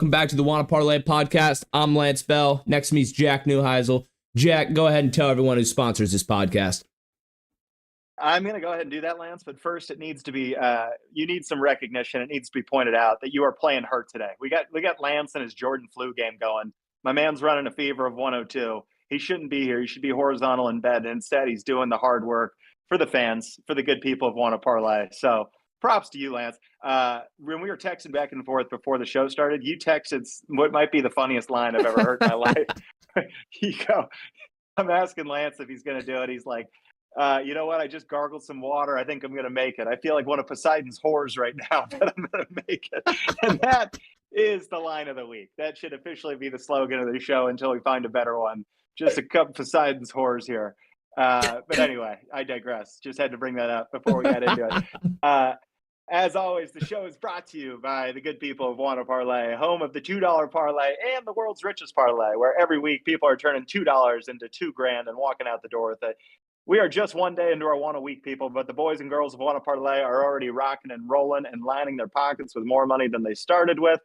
Welcome back to the Wanna Parlay podcast. I'm Lance Bell. Next to me is Jack Neuheisel. Jack, go ahead and tell everyone who sponsors this podcast. I'm going to go ahead and do that, Lance. But first, it needs to be you need some recognition. It needs to be pointed out that you are playing hurt today. We got Lance and his Jordan flu game going. My man's running a fever of 102. He shouldn't be here. He should be horizontal in bed. And instead, he's doing the hard work for the fans, for the good people of Wanna Parlay. So props to you, Lance. When we were texting back and forth before the show started, you texted what might be the funniest line I've ever heard in my life. I'm asking Lance if he's going to do it. He's like, you know what? I just gargled some water. I think I'm going to make it. I feel like one of Poseidon's whores right now, but I'm going to make it. And that is the line of the week. That should officially be the slogan of the show until we find a better one. Just a couple Poseidon's whores here. But anyway, I digress. Just had to bring that up before we got into it. As always, the show is brought to you by the good people of Wanna Parlay, home of the $2 parlay and the world's richest parlay, where every week people are turning $2 into $2,000 and walking out the door with it. We are just one day into our Wanna week, people, but the boys and girls of Wanna Parlay are already rocking and rolling and lining their pockets with more money than they started with.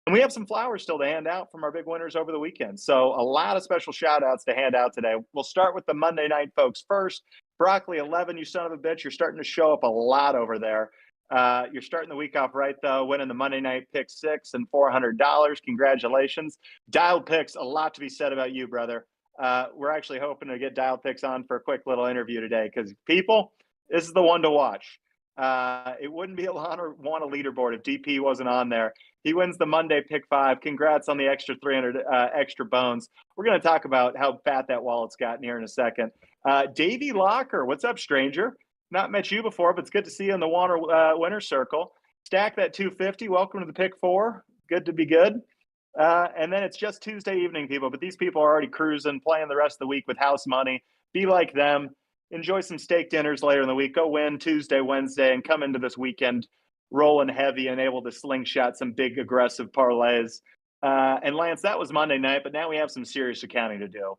And we have some flowers still to hand out from our big winners over the weekend. So a lot of special shout outs to hand out today. We'll start with the Monday night folks first. Broccoli 11, you son of a bitch. You're starting to show up a lot over there. You're starting the week off right, though, winning the Monday night pick 6 and $400. Congratulations. Dialed picks, a lot to be said about you, brother. We're actually hoping to get Dialed picks on for a quick little interview today because, people, this is the one to watch. It wouldn't be a Wanna leaderboard if DP wasn't on there. He wins the Monday pick 5. Congrats on the extra 300 extra bones. We're going to talk about how fat that wallet's gotten here in a second. Davey Locker, what's up, stranger? Not met you before, but it's good to see you in the Wanna winner circle. Stack that 250. Welcome to the pick 4. Good to be good. And then it's just Tuesday evening, people. But these people are already cruising, playing the rest of the week with house money. Be like them. Enjoy some steak dinners later in the week. Go win Tuesday, Wednesday, and come into this weekend rolling heavy and able to slingshot some big aggressive parlays. And Lance, that was Monday night, but now we have some serious accounting to do.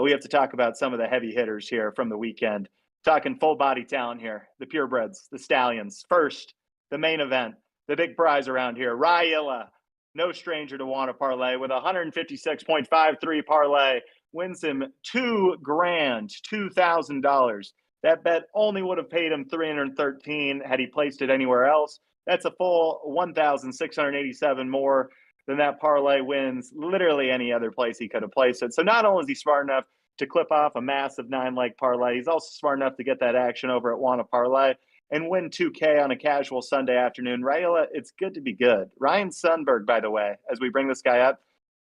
We have to talk about some of the heavy hitters here from the weekend. Talking full body talent here, the purebreds, the stallions. First, the main event, the big prize around here. Railla, no stranger to Wanna Parlay, with 156.53 parlay, wins him $2,000, $2,000. That bet only would have paid him $313 had he placed it anywhere else. That's a full 1,687 more than that parlay wins literally any other place he could have placed it. So not only is he smart enough to clip off a massive 9-leg parlay, he's also smart enough to get that action over at Wanna Parlay and win $2K on a casual Sunday afternoon. Railla, it's good to be good. Ryan Sundberg, by the way, as we bring this guy up,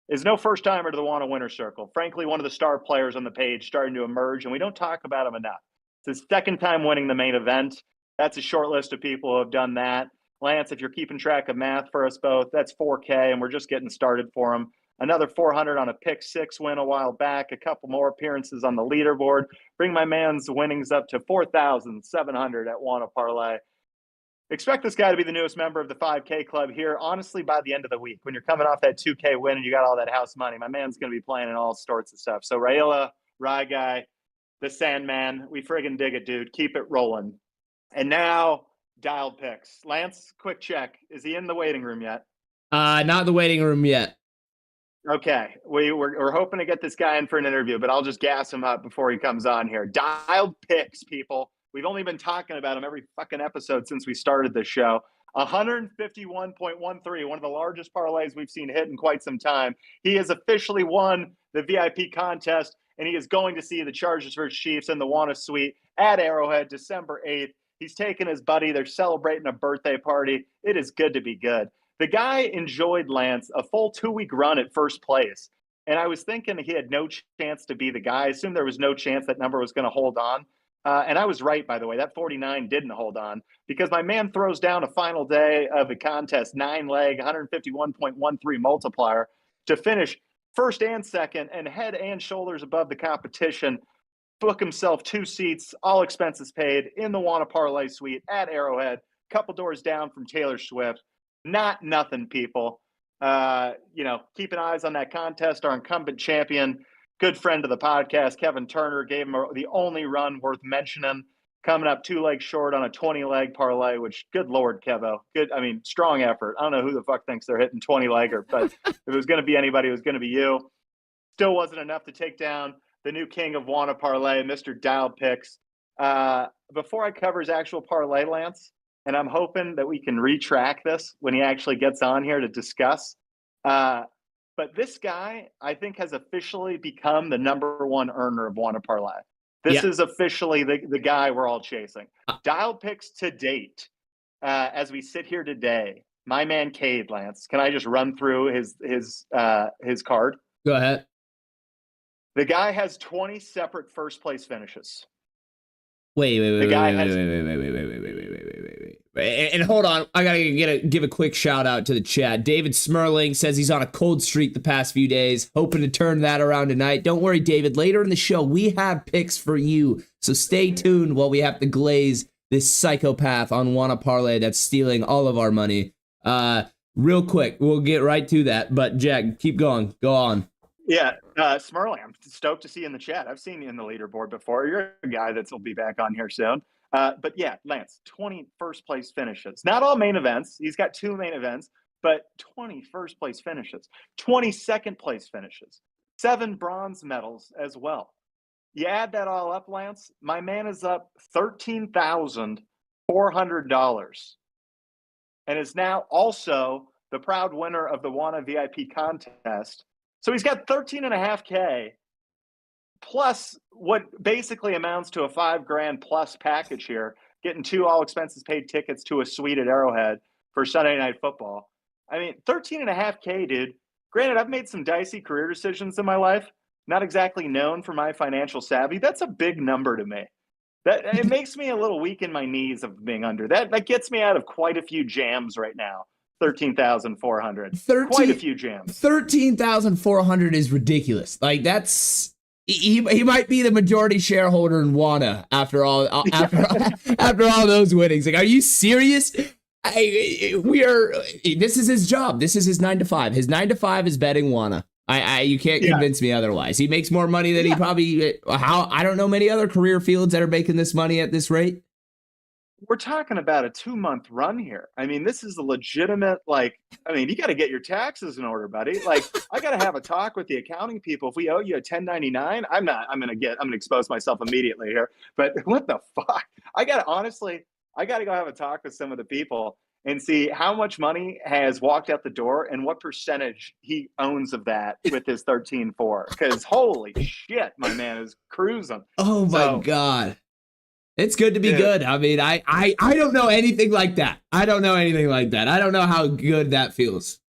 is no first-timer to the Wanna winner circle. Frankly, one of the star players on the page starting to emerge, and we don't talk about him enough. It's his second time winning the main event. That's a short list of people who have done that. Lance, if you're keeping track of math for us both, that's 4K, and we're just getting started for him. Another 400 on a pick 6 win a while back, a couple more appearances on the leaderboard. Bring my man's winnings up to 4,700 at Wanna Parlay. Expect this guy to be the newest member of the 5K club here, honestly, by the end of the week. When you're coming off that 2K win and you got all that house money, my man's going to be playing in all sorts of stuff. So Railla, Rye Guy, the Sandman, we friggin' dig it, dude. Keep it rolling. And now, dialed picks. Lance, quick check. Is he in the waiting room yet? Not in the waiting room yet. Okay, we're hoping to get this guy in for an interview, but I'll just gas him up before he comes on here. Dialed picks, people. We've only been talking about him every fucking episode since we started this show. 151.13, one of the largest parlays we've seen hit in quite some time. He has officially won the VIP contest, and he is going to see the Chargers vs. Chiefs in the Wanna Suite at Arrowhead December 8th. He's taking his buddy. They're celebrating a birthday party. It is good to be good. The guy enjoyed, Lance, a full 2-week run at first place. And I was thinking he had no chance to be the guy. I assumed there was no chance that number was going to hold on. And I was right, by the way. That 49 didn't hold on because my man throws down a final day of the contest, 9-leg, 151.13 multiplier to finish first and second and head and shoulders above the competition. Book himself 2 seats, all expenses paid, in the Wanna Parlay Suite at Arrowhead, couple doors down from Taylor Swift. Not nothing, people. Keeping eyes on that contest. Our incumbent champion, good friend of the podcast, Kevin Turner, gave him the only run worth mentioning. coming up 2 legs short on a 20-leg parlay, which, good Lord, Kevo. Good. I mean, strong effort. I don't know who the fuck thinks they're hitting 20-legger, but if it was going to be anybody, it was going to be you. Still wasn't enough to take down the new king of Wanna Parlay, Mr. Dialed Picks. Before I cover his actual parlay, Lance, and I'm hoping that we can retrack this when he actually gets on here to discuss. But this guy, I think, has officially become the #1 earner of Wanna Parlay. This is officially the guy we're all chasing. Dialed Picks to date, as we sit here today, my man Cade, Lance, can I just run through his card? Go ahead. The guy has 20 separate first place finishes. Wait. And hold on, I gotta give a quick shout out to the chat. David Smerling says he's on a cold streak the past few days, hoping to turn that around tonight. Don't worry, David. Later in the show, we have picks for you, so stay tuned while we have to glaze this psychopath on Wanna Parlay that's stealing all of our money. Real quick, we'll get right to that. But Jack, keep going. Go on. Yeah, Smerling, I'm stoked to see you in the chat. I've seen you in the leaderboard before. You're a guy that'll be back on here soon. But yeah, Lance, 20 first place finishes. Not all main events. He's got 2 main events, but 20 first place finishes, 20 second place finishes, 7 bronze medals as well. You add that all up, Lance, my man is up $13,400 and is now also the proud winner of the Wanna VIP contest. So he's got 13.5K plus what basically amounts to a $5,000 plus package here, getting 2 all expenses paid tickets to a suite at Arrowhead for Sunday Night Football. I mean, 13.5K, dude. Granted, I've made some dicey career decisions in my life, not exactly known for my financial savvy. That's a big number to me. That it makes me a little weak in my knees of being under. That gets me out of quite a few jams right now. 13,400. Quite a few jams. 13,400 is ridiculous. Like, that's he might be the majority shareholder in Wanna after all after all those winnings. Like, are you serious? This is his job. This is his 9 to 5. His 9 to 5 is betting Wanna. You can't convince me otherwise. He makes more money than he probably I don't know many other career fields that are making this money at this rate. We're talking about a 2-month run here. I mean, this is a legitimate, you got to get your taxes in order, buddy. Like, I got to have a talk with the accounting people. If we owe you a 1099, I'm going to expose myself immediately here. But what the fuck? I got to go have a talk with some of the people and see how much money has walked out the door and what percentage he owns of that with his 13.4. Because holy shit, my man is cruising. Oh my God. It's good to be good. I mean, I don't know anything like that. I don't know how good that feels.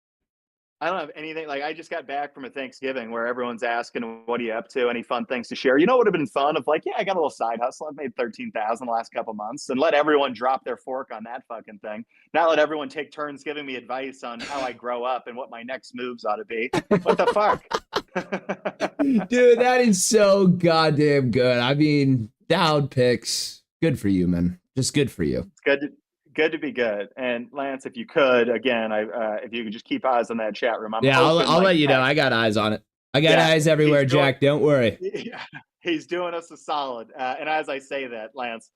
I don't have anything. Like, I just got back from a Thanksgiving where everyone's asking, what are you up to? Any fun things to share? You know what would have been fun? Of like, yeah, I got a little side hustle. I've made 13,000 the last couple months, and let everyone drop their fork on that fucking thing. Not let everyone take turns giving me advice on how I grow up and what my next moves ought to be. What the fuck? Dude, that is so goddamn good. I mean, Dialed Picks. Good for you, man. Just good for you. It's good to be good. And Lance, if you could, again, if you could just keep eyes on that chat room. I'll let you know. I got eyes on it. I got eyes everywhere, Jack. Don't worry. Yeah, he's doing us a solid. And as I say that, Lance,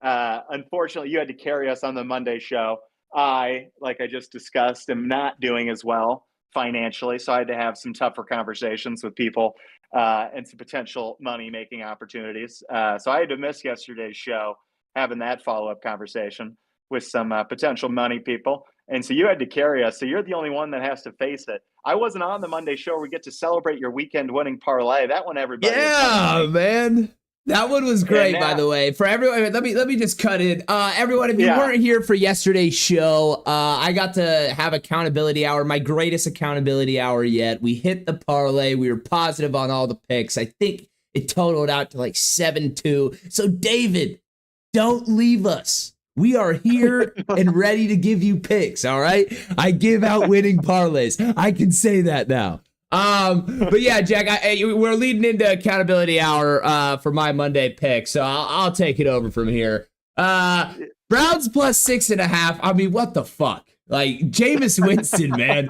unfortunately, you had to carry us on the Monday show. Like I just discussed, am not doing as well financially, so I had to have some tougher conversations with people and some potential money-making opportunities. So I had to miss yesterday's show, having that follow-up conversation with some potential money people. And so you had to carry us. So you're the only one that has to face it. I wasn't on the Monday show where we get to celebrate your weekend winning parlay. That one, everybody. Yeah, man. That one was great, by the way. For everyone, let me just cut in. Everyone, if you weren't here for yesterday's show, I got to have accountability hour, my greatest accountability hour yet. We hit the parlay. We were positive on all the picks. I think it totaled out to like 7-2. So, David, don't leave us. We are here and ready to give you picks, all right? I give out winning parlays. I can say that now. But yeah, Jack, we're leading into accountability hour for my Monday pick, so I'll take it over from here. Browns plus 6.5. I mean, what the fuck? Like, Jameis Winston, man.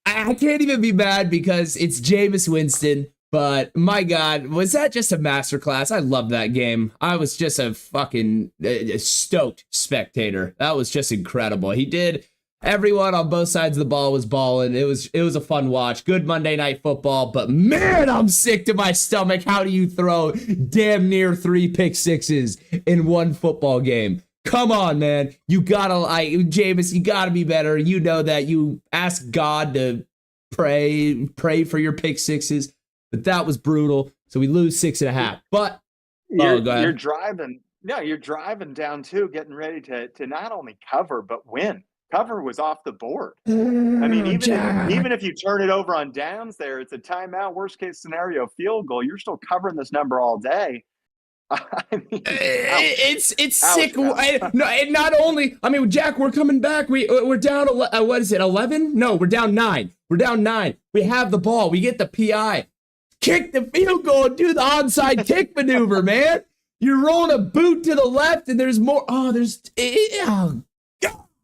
I can't even be mad because it's Jameis Winston. But my God, was that just a masterclass? I love that game. I was just a fucking stoked spectator. That was just incredible. He did. Everyone on both sides of the ball was balling. It was a fun watch. Good Monday Night Football, but man, I'm sick to my stomach. How do you throw damn near 3 pick sixes in one football game? Come on, man. You gotta, Jameis, you gotta be better. You know that. You ask God to pray for your pick sixes, but that was brutal. So we lose 6.5. But you're driving. No, you're driving down too, getting ready to not only cover but win. Cover was off the board. I mean, even if you turn it over on downs there, it's a timeout, worst case scenario, field goal. You're still covering this number all day. I mean, it's sick. Not only, I mean, Jack, we're coming back. We're down. What is it? 11? No, we're down 9. We're down 9. We have the ball. We get the PI. Kick the field goal and do the onside kick maneuver, man. You're rolling a boot to the left, and there's more.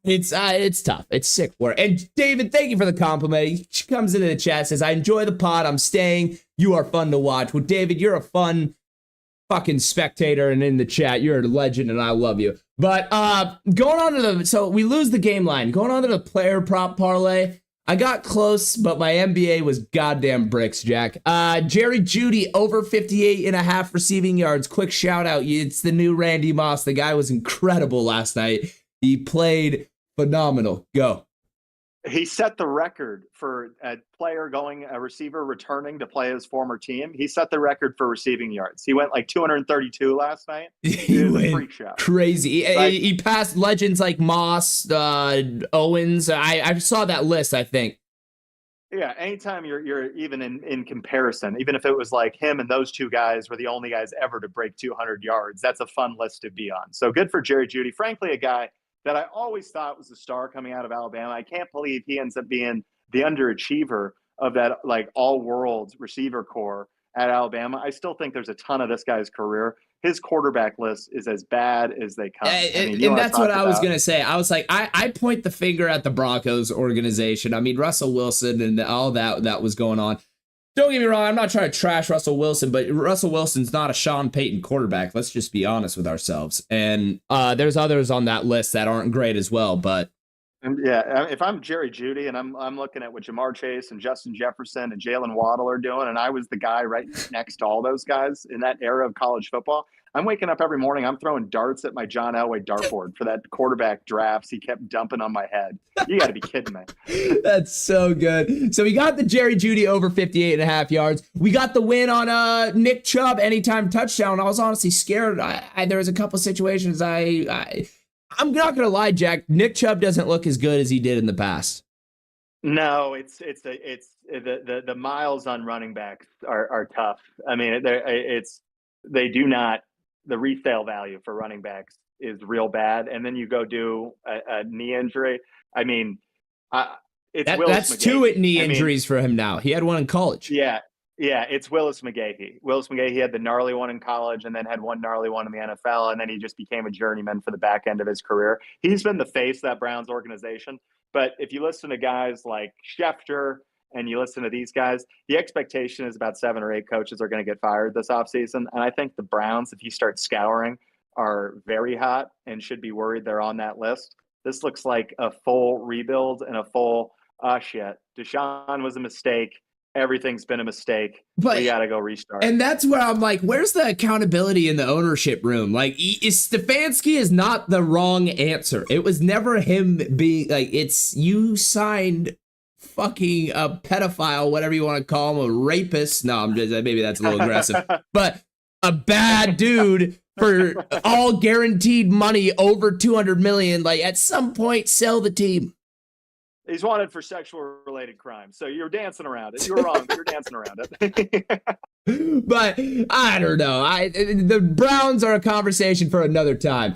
It's tough. It's sick work. And David, thank you for the compliment. He comes into the chat, says, I enjoy the pod. I'm staying. You are fun to watch. Well, David, you're a fun fucking spectator, and in the chat, you're a legend, and I love you. But going on to so we lose the game line. Going on to the player prop parlay, I got close, but my NBA was goddamn bricks, Jack. Jerry Jeudy over 58.5 receiving yards. Quick shout out. It's the new Randy Moss. The guy was incredible last night. He played phenomenal. Go. He set the record for a receiver returning to play his former team. He set the record for receiving yards. He went like 232 last night. He went freak show. Crazy. He passed legends like Moss, Owens. I saw that list, I think. Yeah, anytime you're even in comparison, even if it was like him and those two guys were the only guys ever to break 200 yards, that's a fun list to be on. So good for Jerry Jeudy. Frankly, a guy that I always thought was a star coming out of Alabama. I can't believe he ends up being the underachiever of that like all-world receiver core at Alabama. I still think there's a ton of this guy's career. His quarterback list is as bad as they come. And that's what I was going to say. I was like, I point the finger at the Broncos organization. I mean, Russell Wilson and all that was going on. Don't get me wrong, I'm not trying to trash Russell Wilson, but Russell Wilson's not a Sean Payton quarterback. Let's just be honest with ourselves. And there's others on that list that aren't great as well, but yeah, if I'm Jerry Jeudy and I'm looking at what Jamar Chase and Justin Jefferson and Jalen Waddle are doing, and I was the guy right next to all those guys in that era of college football, I'm waking up every morning, I'm throwing darts at my John Elway dartboard for that quarterback drafts he kept dumping on my head. You got to be kidding me. That's so good. So we got the Jerry Jeudy over 58.5 yards. We got the win on Nick Chubb anytime touchdown. I was honestly scared. There was a couple situations I'm not gonna lie, Jack. Nick Chubb doesn't look as good as he did in the past. No, it's the miles on running backs are tough. I mean, the resale value for running backs is real bad. And then you go do a knee injury. I mean, that's two knee injuries for him now. He had one in college. Yeah. Yeah, it's Willis McGahee. Willis McGahee had the gnarly one in college and then had one gnarly one in the NFL, and then he just became a journeyman for the back end of his career. He's been the face of that Browns organization. But if you listen to guys like Schefter and you listen to these guys, the expectation is about 7 or 8 coaches are going to get fired this offseason. And I think the Browns, if you start scouring, are very hot and should be worried they're on that list. This looks like a full rebuild and a full, shit, Deshaun was a mistake. Everything's been a mistake. But we got to go restart. And that's where I'm like, where's the accountability in the ownership room? Like, Stefanski is not the wrong answer. It was never him being like, it's you signed fucking a pedophile, whatever you want to call him, a rapist. No, I'm just, maybe that's a little aggressive, but a bad dude for all guaranteed money over 200 million. Like, at some point, sell the team. He's wanted for sexual related crimes. So you're dancing around it. You're wrong. You're dancing around it. But I don't know. The Browns are a conversation for another time.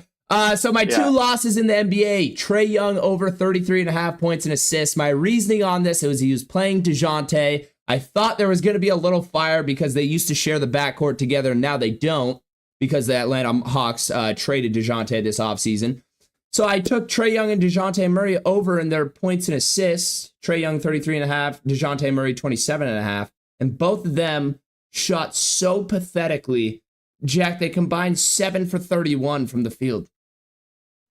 So my two losses in the NBA, Trae Young over 33.5 points and assists. My reasoning on this was he was playing DeJounte. I thought there was going to be a little fire because they used to share the backcourt together, and now they don't because the Atlanta Hawks traded DeJounte this offseason. So I took Trae Young and DeJounte Murray over in their points and assists. Trae Young 33.5, DeJounte Murray 27.5, and both of them shot so pathetically. Jack, they combined 7 for 31 from the field.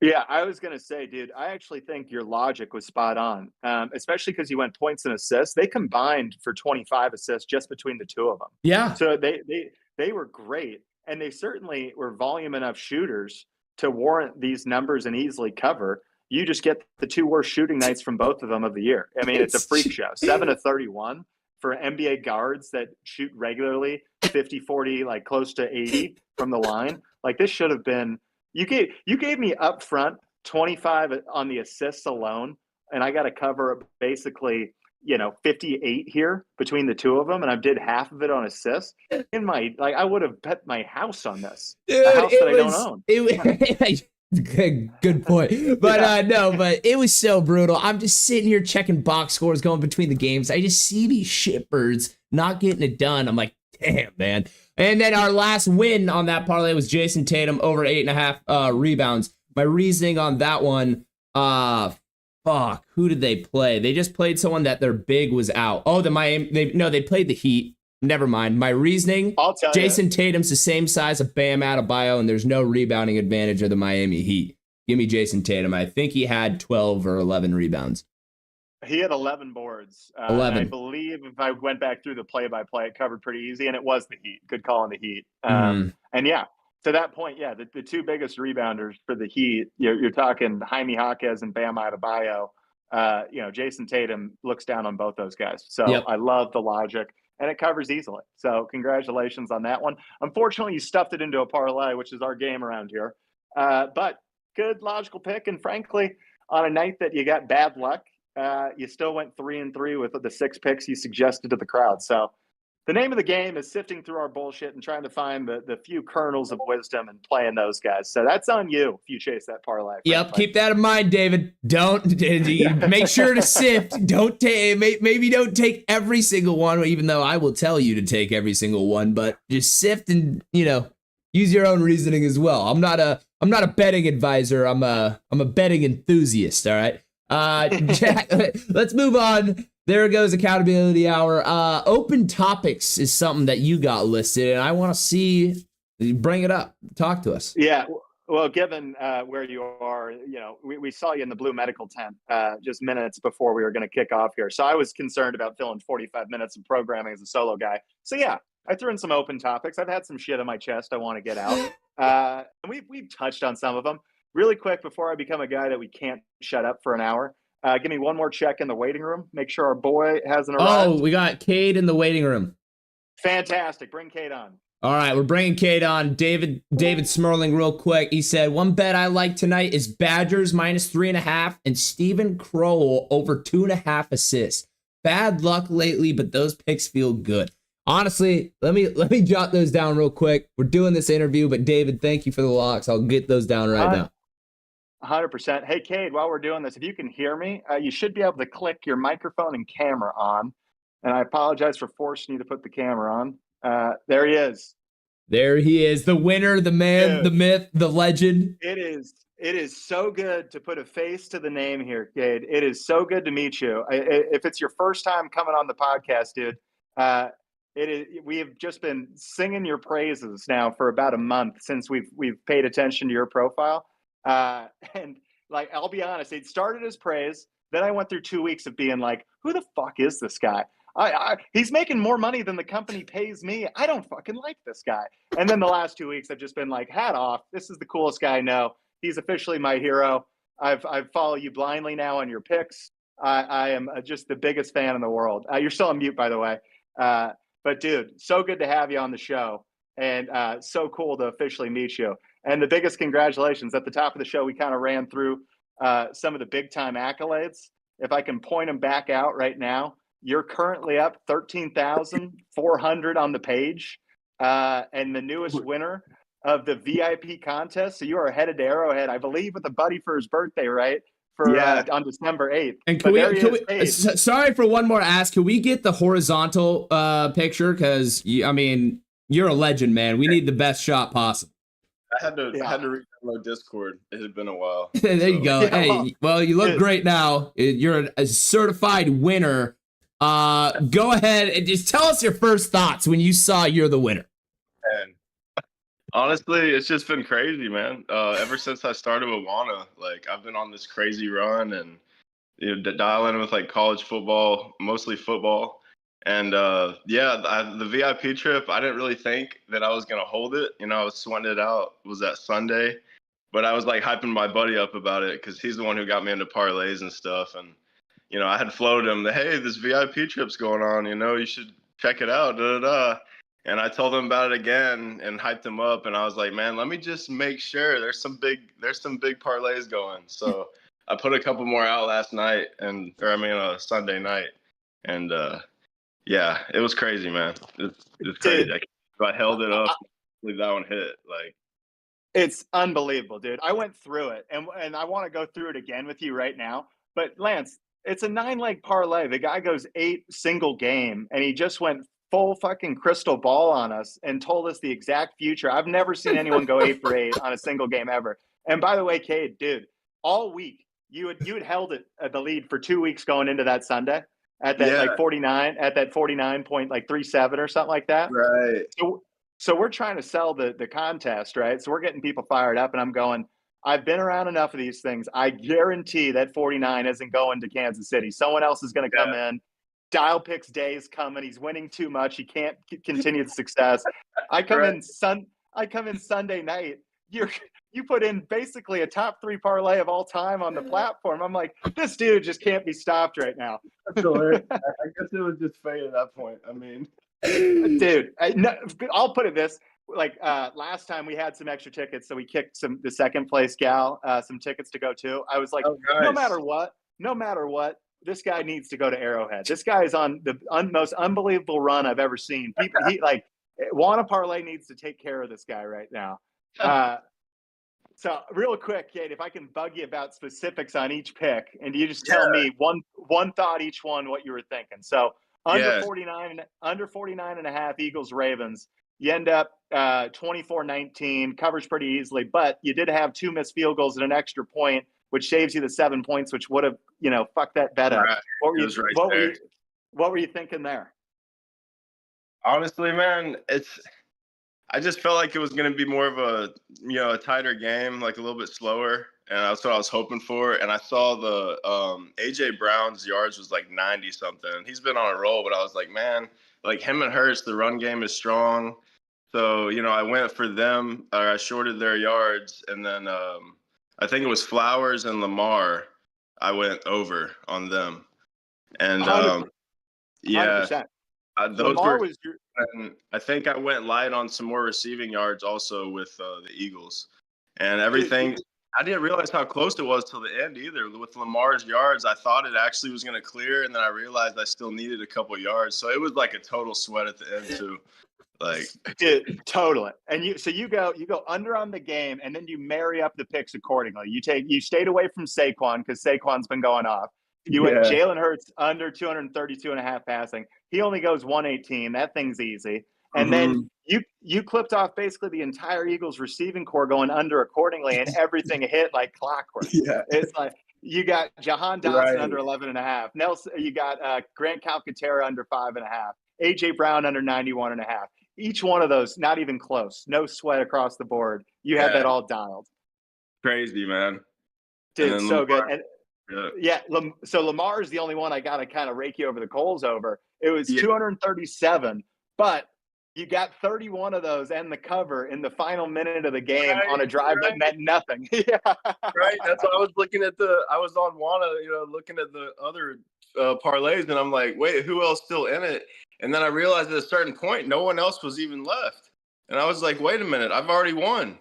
Yeah, I was going to say, dude, I actually think your logic was spot on, especially because you went points and assists. They combined for 25 assists just between the two of them. Yeah. So they were great, and they certainly were volume enough shooters to warrant these numbers and easily cover. You just get the 2 worst shooting nights from both of them of the year. I mean, it's a freak show. 7 of 31 for NBA guards that shoot regularly 50, 40, like close to 80 from the line. Like this should have been. You gave me up front 25 on the assists alone, and I got to cover basically 58 here between the two of them, and I did half of it on assists. I would have bet my house on this. Dude, a house that I don't own. Good point. But no, but it was so brutal. I'm just sitting here checking box scores going between the games. I just see these shitbirds not getting it done. I'm like, damn, man. And then our last win on that parlay was Jason Tatum over 8.5 rebounds. My reasoning on that one, who did they play? They just played someone that their big was out. Oh, they played the Heat. Never mind. My reasoning, I'll tell Jason you. Tatum's the same size of Bam Adebayo, and there's no rebounding advantage of the Miami Heat. Give me Jason Tatum. I think he had 12 or 11 rebounds. He had 11 boards. 11. I believe if I went back through the play-by-play, it covered pretty easy, and it was the Heat. Good call on the Heat. And yeah, to that point, yeah, the 2 biggest rebounders for the Heat, you're talking Jaime Jaquez and Bam Adebayo. Jason Tatum looks down on both those guys. So yep. I love the logic, and it covers easily. So congratulations on that one. Unfortunately, you stuffed it into a parlay, which is our game around here. But good logical pick, and frankly, on a night that you got bad luck, you still went 3-3 with the 6 picks you suggested to the crowd. So the name of the game is sifting through our bullshit and trying to find the few kernels of wisdom and playing those guys. So that's on you if you chase that parlay. Yep, keep that in mind, David. Don't make sure to sift. Don't take maybe don't take every single one, even though I will tell you to take every single one. But just sift and use your own reasoning as well. I'm not a betting advisor. I'm a betting enthusiast. All right. Jack, let's move on. There goes accountability hour. Open topics is something that you got listed, and I want to see. Bring it up. Talk to us. Yeah. Well, given where you are, we saw you in the blue medical tent just minutes before we were going to kick off here. So I was concerned about filling 45 minutes of programming as a solo guy. So yeah, I threw in some open topics. I've had some shit on my chest I want to get out. And we've touched on some of them. Really quick before I become a guy that we can't shut up for an hour. Give me one more check in the waiting room. Make sure our boy hasn't arrived. Oh, we got Cade in the waiting room. Fantastic. Bring Cade on. All right, we're bringing Cade on. David Smerling real quick. He said, one bet I like tonight is Badgers -3.5 and Stephen Crowell over 2.5 assists. Bad luck lately, but those picks feel good. Honestly, let me jot those down real quick. We're doing this interview, but David, thank you for the locks. I'll get those down right now. 100%. Hey, Cade, while we're doing this, if you can hear me, you should be able to click your microphone and camera on. And I apologize for forcing you to put the camera on. There he is. There he is, the winner, the man, the myth, the legend. It is so good to put a face to the name here, Cade. It is so good to meet you. If it's your first time coming on the podcast, dude, we have just been singing your praises now for about a month since we've paid attention to your profile. And like, I'll be honest, it started as praise. Then I went through 2 weeks of being like, who the fuck is this guy? He's making more money than the company pays me. I don't fucking like this guy. And then the last 2 weeks, I've just been like, hat off. This is the coolest guy I know. He's officially my hero. I've followed you blindly now on your picks. I am just the biggest fan in the world. You're still on mute, by the way. But dude, so good to have you on the show, and so cool to officially meet you. And the biggest congratulations at the top of the show. We kind of ran through some of the big time accolades. If I can point them back out right now, you're currently up 13,400 on the page, and the newest winner of the VIP contest. So you are headed to Arrowhead, I believe, with a buddy for his birthday, right? On December 8th. And sorry for one more ask. Can we get the horizontal picture? Because you're a legend, man. We need the best shot possible. I had to re-download Discord. It had been a while. There you go. Yeah, hey, well, you look great now. You're a certified winner Go ahead and just tell us your first thoughts when you saw you're the winner. And honestly, it's just been crazy, man. Ever since I started with Wana, like I've been on this crazy run and dialing with like college football, mostly football. And the VIP trip, I didn't really think that I was gonna hold it. I was sweating it out. It was that Sunday, but I was like hyping my buddy up about it because he's the one who got me into parlays and stuff. And I had floated him that, hey, this VIP trip's going on. You should check it out. Da da da. And I told him about it again and hyped him up. And I was like, man, let me just make sure there's some big parlays going. So I put a couple more out last night, Sunday night, and it was crazy, man. It's crazy. I held it up, leave that one hit. Like, it's unbelievable, dude. I went through it, and I want to go through it again with you right now. But Lance, it's a 9-leg parlay. The guy goes 8 single game, and he just went full fucking crystal ball on us and told us the exact future. I've never seen anyone go 8 for 8 on a single game ever. And by the way, Cade, dude, all week you had held it at the lead for 2 weeks going into that Sunday at that 49.37 or something like that. Right. So we're trying to sell the contest, right? So we're getting people fired up, and I'm going, I've been around enough of these things. I guarantee that 49 isn't going to Kansas City. Someone else is going to come in. Dial Picks Day is coming. He's winning too much. He can't continue the success. I come in Sunday night. You put in basically a top 3 parlay of all time on the platform. I'm like, this dude just can't be stopped right now. That's hilarious. I guess it was just fate at that point. I mean, dude, I'll put it this. Like last time we had some extra tickets, so we kicked the second place gal some tickets to go to. I was like, nice. no matter what, this guy needs to go to Arrowhead. This guy is on the most unbelievable run I've ever seen. Wana Parlay needs to take care of this guy right now. So real quick, Kate, if I can bug you about specifics on each pick, and you just tell me one thought each one what you were thinking. So under 49 and a half Eagles Ravens. You end up 24-19, covers pretty easily, but you did have 2 missed field goals and an extra point, which saves you the 7 points, which would have, fucked that bet up. Right. What were you thinking there? Honestly, man, I just felt like it was going to be more of a tighter game, like a little bit slower, and that's what I was hoping for. And I saw the AJ Brown's yards was like 90 something. He's been on a roll, but I was like, man, like him and Hurts, the run game is strong. So, I went for them, or I shorted their yards, and then I think it was Flowers and Lamar. I went over on them. And 100%. Those Lamar was and I think I went light on some more receiving yards also with the Eagles. And everything, I didn't realize how close it was till the end either. With Lamar's yards, I thought it actually was going to clear, and then I realized I still needed a couple yards. So it was like a total sweat at the end too. Like, dude, totally. And you go under on the game, and then you marry up the picks accordingly. You stayed away from Saquon because Saquon's been going off. You went Jalen Hurts under 232 and a half passing. He only goes 118. That thing's easy. And then you clipped off basically the entire Eagles receiving core going under accordingly, and everything hit like clockwork. Yeah. It's like you got Jahan Dotson under 11 and a half. Nelson, you got Grant Calcaterra under 5 and a half. AJ Brown under 91 and a half. Each one of those, not even close. No sweat across the board. You had that all dialed. Crazy, man. Dude, so Lamar, good. So Lamar is the only one I got to kind of rake you over the coals over. It was 237, but you got 31 of those and the cover in the final minute of the game on a drive that meant nothing. Right. That's what I was looking at. I was on Wana, looking at the other parlays, and I'm like, wait, who else still in it? And then I realized at a certain point, no one else was even left. And I was like, wait a minute, I've already won.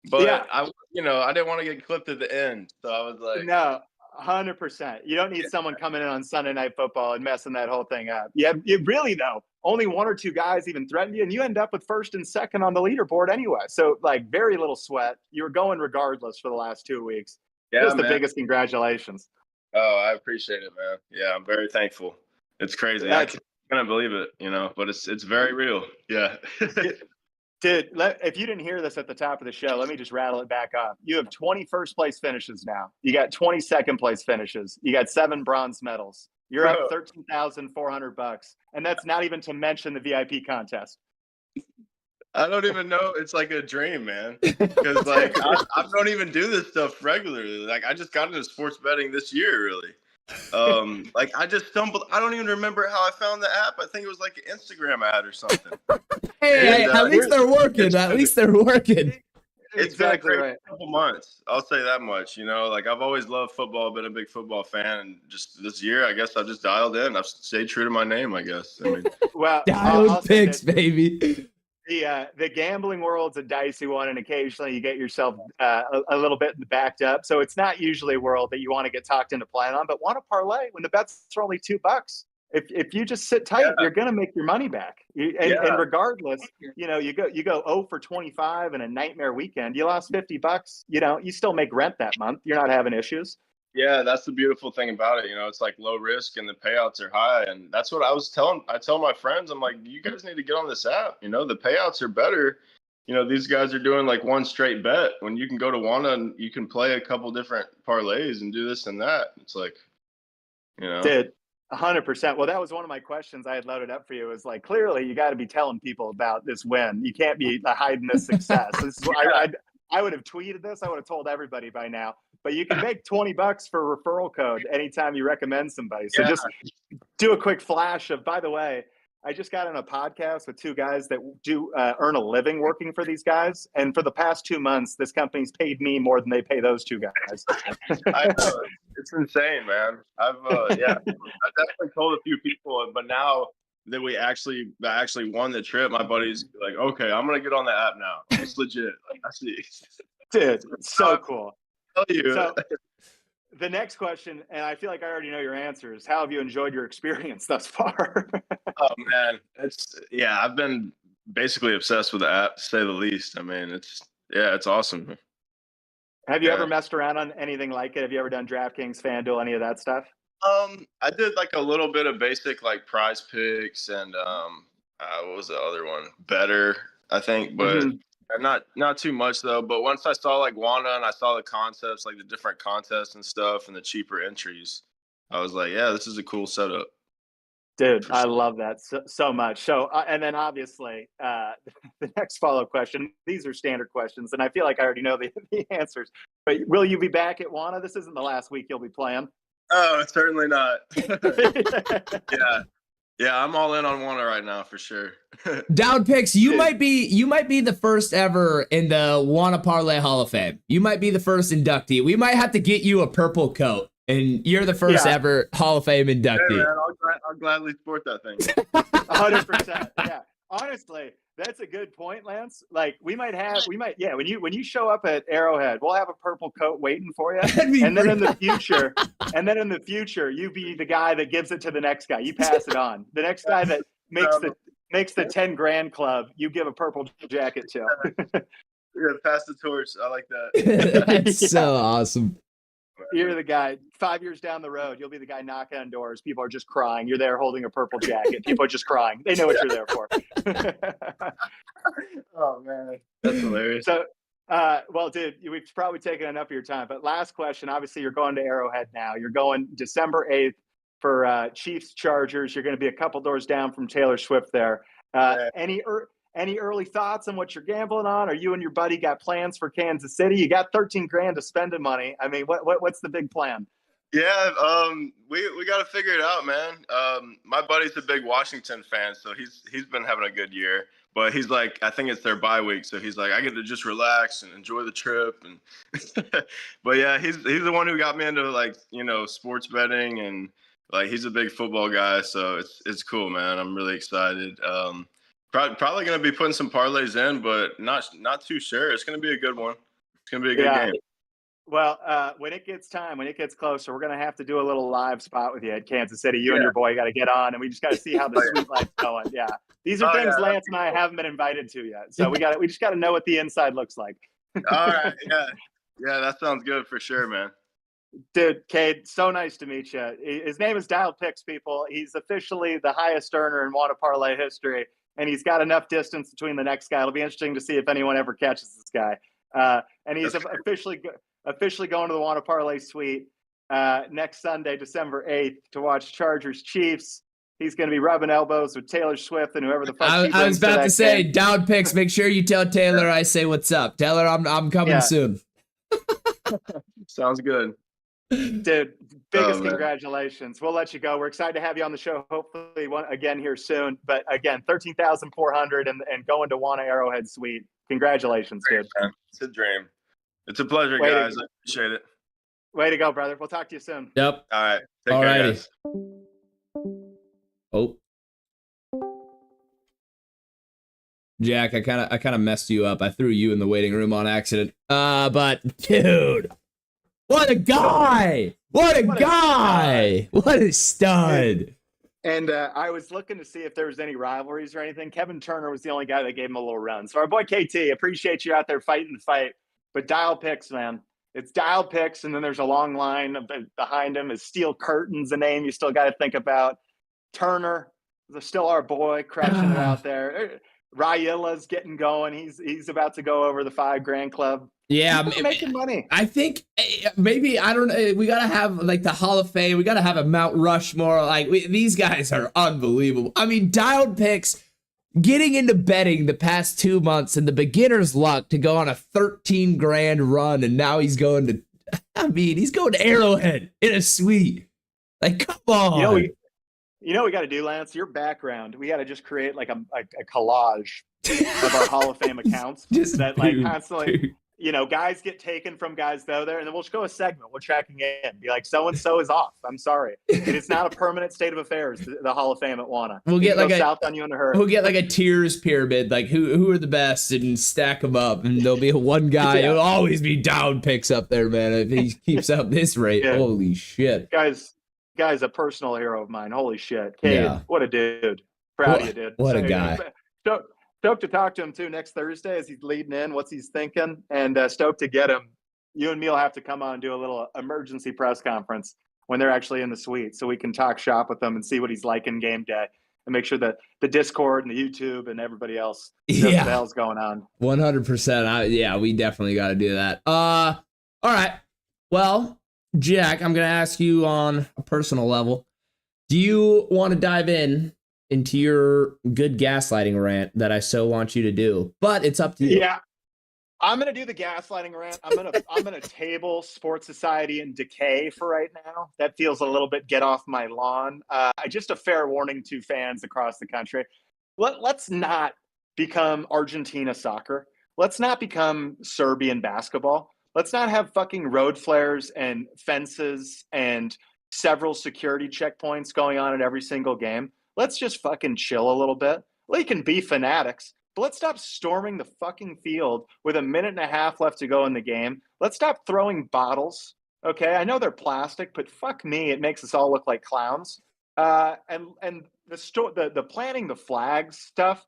But I didn't want to get clipped at the end. So I was like, no, 100%. You don't need someone coming in on Sunday Night Football and messing that whole thing up. Yeah, you really though. Only 1 or 2 guys even threatened you, and you end up with first and second on the leaderboard anyway. So like very little sweat. You were going regardless for the last 2 weeks. Yeah, just the biggest congratulations. Oh, I appreciate it, man. Yeah, I'm very thankful. It's crazy. I can't believe it, but it's very real. Yeah. Dude, if you didn't hear this at the top of the show, let me just rattle it back up. You have 20 first place finishes now. You got 20 second place finishes. You got 7 bronze medals. You're up $13,400, and that's not even to mention the VIP contest. I don't even know. It's like a dream, man. Because like I don't even do this stuff regularly. Like I just got into sports betting this year, really. Like I just stumbled. I don't even remember how I found the app. I think it was like an Instagram ad or something. Hey, at least they're working. At least they're working. It's exactly been a great couple months. I'll say that much. You know, like I've always loved football, been a big football fan, and just this year, I guess I've just dialed in. I've stayed true to my name, I guess. I mean, well, dialed picks, baby. The gambling world's a dicey one, and occasionally you get yourself a little bit backed up. So it's not usually a world that you want to get talked into playing on. But want to parlay when the bets are only $2. If you just sit tight, you're gonna make your money back. And regardless, you know, you go 0 for 25 in a nightmare weekend. You lost $50. You know, you still make rent that month. You're not having issues. Yeah, that's the beautiful thing about it. You know, it's like low risk and the payouts are high. And that's what I tell my friends, I'm like, you guys need to get on this app. You know, the payouts are better. You know, these guys are doing like one straight bet when you can go to Wana and you can play a couple different parlays and do this and that. It's like, you know. Dude, 100%. Well, that was one of my questions I had loaded up for you. Is like, clearly you got to be telling people about this win. You can't be hiding this success. This is I would have tweeted this. I would have told everybody by now. But you can make $20 for a referral code anytime you recommend somebody. So just do a quick flash of, by the way, I just got on a podcast with two guys that do earn a living working for these guys. And for the past 2 months, this company's paid me more than they pay those two guys. I know. It's insane, man. I've definitely told a few people, but now that we actually won the trip, my buddy's like, okay, I'm going to get on the app now. It's legit. Like, I see. Dude, it's so cool. Tell you. So the next question, and I feel like I already know your answers. How have you enjoyed your experience thus far? Oh man, I've been basically obsessed with the app, to say the least. I mean, it's awesome. Have you ever messed around on anything like it? Have you ever done DraftKings, FanDuel, any of that stuff? I did like a little bit of basic like prize picks and what was the other one? Better, I think, but not too much though. But once I saw like Wanda and I saw the concepts, like the different contests and stuff and the cheaper entries, I was like, yeah, this is a cool setup. Dude, I love that so much. So, and then obviously, the next follow-up question, these are standard questions, and I feel like I already know the answers. But will you be back at Wana? This isn't the last week you'll be playing. Oh, certainly not. Yeah, I'm all in on Wana right now for sure. Down picks, you might be the first ever in the Wana Parlay Hall of Fame. You might be the first inductee. We might have to get you a purple coat, and you're the first ever Hall of Fame inductee. Hey man, I'll gladly sport that thing. 100%. Yeah, honestly, that's a good point, Lance. Like when you show up at Arrowhead, we'll have a purple coat waiting for you. And then in the future, you be the guy that gives it to the next guy. You pass it on. The next guy that makes the 10 grand club, you give a purple jacket to. Yeah, pass the torch. I like that. That's so awesome. You're the guy 5 years down the road. You'll be the guy knocking on doors. People are just crying. You're there holding a purple jacket. People are just crying. They know what you're there for. Oh man, that's hilarious. So, well, dude, we've probably taken enough of your time. But last question. Obviously, you're going to Arrowhead now. You're going December 8th for Chiefs Chargers. You're going to be a couple doors down from Taylor Swift there. Any early thoughts on what you're gambling on? Or you and your buddy got plans for Kansas City? You got 13 grand to spend in money. I mean, what's the big plan? Yeah, we got to figure it out, man. My buddy's a big Washington fan, so he's been having a good year. But he's like, I think it's their bye week, so he's like, I get to just relax and enjoy the trip. And but yeah, he's the one who got me into like sports betting, and like he's a big football guy, so it's cool, man. I'm really excited. Probably going to be putting some parlays in, but not too sure. It's going to be a good one. It's going to be a good game. Well, when it gets closer, we're going to have to do a little live spot with you at Kansas City. You and your boy got to get on, and we just got to see how the sweet life's going. Yeah. These are things Lance and I haven't been invited to yet. So we just got to know what the inside looks like. All right. Yeah. Yeah, that sounds good for sure, man. Dude, Cade, so nice to meet you. His name is Dial Picks, people. He's officially the highest earner in Wana Parlay history. And he's got enough distance between the next guy. It'll be interesting to see if anyone ever catches this guy. And he's officially going to the Wana Parlay suite. next Sunday, December 8th, to watch Chargers Chiefs. He's going to be rubbing elbows with Taylor Swift and whoever the fuck I was about to say, game. down picks. Make sure you tell Taylor I say what's up. Tell her I'm coming soon. Sounds good. Dude, biggest congratulations. We'll let you go. We're excited to have you on the show, hopefully again here soon. But again, 13,400 and going to Wana Arrowhead Suite. Congratulations, dude. It's a dream. It's a pleasure, guys. I appreciate it. Way to go, brother. We'll talk to you soon. Yep. All right. Take care, guys. Oh, Jack, I kind of messed you up. I threw you in the waiting room on accident. But dude, what a guy! What a guy! What a stud! And I was looking to see if there was any rivalries or anything. Kevin Turner was the only guy that gave him a little run. So our boy KT, appreciate you out there fighting the fight. But dial picks, man. It's dial picks, and then there's a long line behind him. Is Steel Curtain's a name you still got to think about. Turner is still our boy, crushing it out there. Railla's getting going. He's about to go over the $5,000 club. Yeah, making money. I think maybe, I don't know. We gotta have like the Hall of Fame. We gotta have a Mount Rushmore. Like these guys are unbelievable. I mean, dialed picks. Getting into betting the past 2 months and the beginner's luck to go on a $13,000 run, and now he's going to. I mean, he's going to Arrowhead in a suite. Like, come on. You know what we got to do, Lance? Your background. We got to just create like a collage of our Hall of Fame accounts that like constantly, guys get taken from guys there, and then we'll just go a segment. We're checking in. Be like, so and so is off. I'm sorry, it is not a permanent state of affairs. The Hall of Fame at Wana. We'll get like south on you in a hurry. We'll get like a tiers pyramid, like who are the best, and stack them up, and there'll be one guy. It'll always be down picks up there, man. If he keeps up this rate, holy shit, Guy's a personal hero of mine. Holy shit. Cade, what a dude. Proud of you, dude. What a guy. Stoked to talk to him too next Thursday as he's leading in, what's he's thinking, and stoked to get him. You and me will have to come on and do a little emergency press conference when they're actually in the suite so we can talk shop with them and see what he's like in game day and make sure that the Discord and the YouTube and everybody else knows what the hell's going on. 100%. We definitely got to do that. All right. Well, Jack, I'm going to ask you on a personal level. Do you want to dive into your good gaslighting rant that I so want you to do? But it's up to you. Yeah, I'm going to do the gaslighting rant. I'm going to table Sports Society and decay for right now. That feels a little bit get off my lawn. Just a fair warning to fans across the country. Let's not become Argentina soccer. Let's not become Serbian basketball. Let's not have fucking road flares and fences and several security checkpoints going on in every single game. Let's just fucking chill a little bit. We can be fanatics, but let's stop storming the fucking field with a minute and a half left to go in the game. Let's stop throwing bottles. Okay, I know they're plastic, but fuck me, it makes us all look like clowns. And the planting the flags stuff.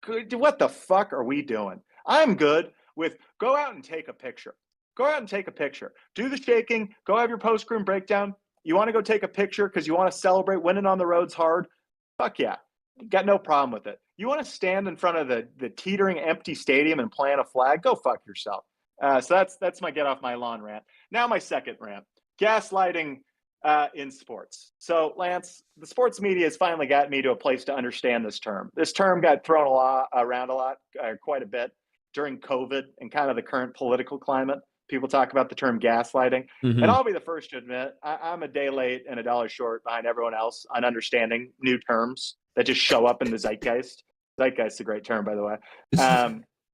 What the fuck are we doing? I'm good with go out and take a picture. Go out and take a picture. Do the shaking. Go have your post-game breakdown. You want to go take a picture because you want to celebrate winning on the road's hard? Fuck yeah. Got no problem with it. You want to stand in front of the teetering empty stadium and plant a flag? Go fuck yourself. So that's my get off my lawn rant. Now my second rant. Gaslighting in sports. So Lance, the sports media has finally gotten me to a place to understand this term. This term got thrown around quite a bit during COVID and kind of the current political climate. People talk about the term gaslighting. Mm-hmm. And I'll be the first to admit, I'm a day late and a dollar short behind everyone else on understanding new terms that just show up in the zeitgeist. Zeitgeist is a great term, by the way.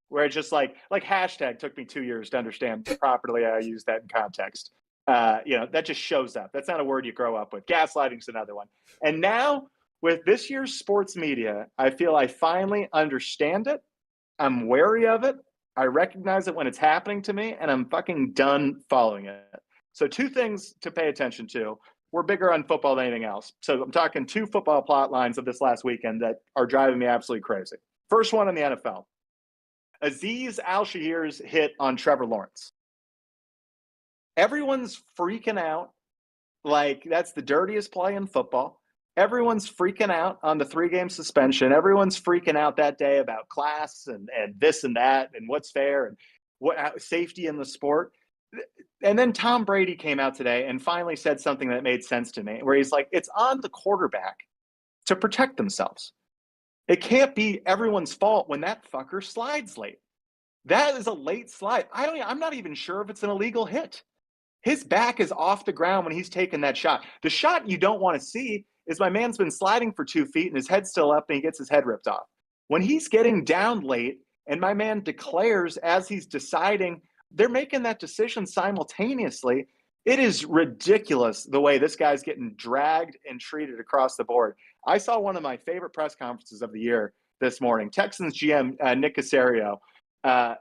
Where it's just like hashtag took me 2 years to understand properly how I use that in context. That just shows up. That's not a word you grow up with. Gaslighting's another one. And now with this year's sports media, I feel I finally understand it. I'm wary of it. I recognize it when it's happening to me, and I'm fucking done following it. So 2 things to pay attention to. We're bigger on football than anything else. So I'm talking 2 football plot lines of this last weekend that are driving me absolutely crazy. First one in the NFL. Azeez Al-Shaair's hit on Trevor Lawrence. Everyone's freaking out like that's the dirtiest play in football. Everyone's freaking out on the 3-game suspension. Everyone's freaking out that day about class and this and that and what's fair and what safety in the sport. And then Tom Brady came out today and finally said something that made sense to me, where he's like, it's on the quarterback to protect themselves. It can't be everyone's fault when that fucker slides late. That is a late slide. I'm not even sure if it's an illegal hit. His back is off the ground when he's taking that shot. The shot you don't want to see is my man's been sliding for 2 feet and his head's still up and he gets his head ripped off. When he's getting down late and my man declares as he's deciding, they're making that decision simultaneously. It is ridiculous the way this guy's getting dragged and treated across the board. I saw one of my favorite press conferences of the year this morning. Texans GM Nick Caserio,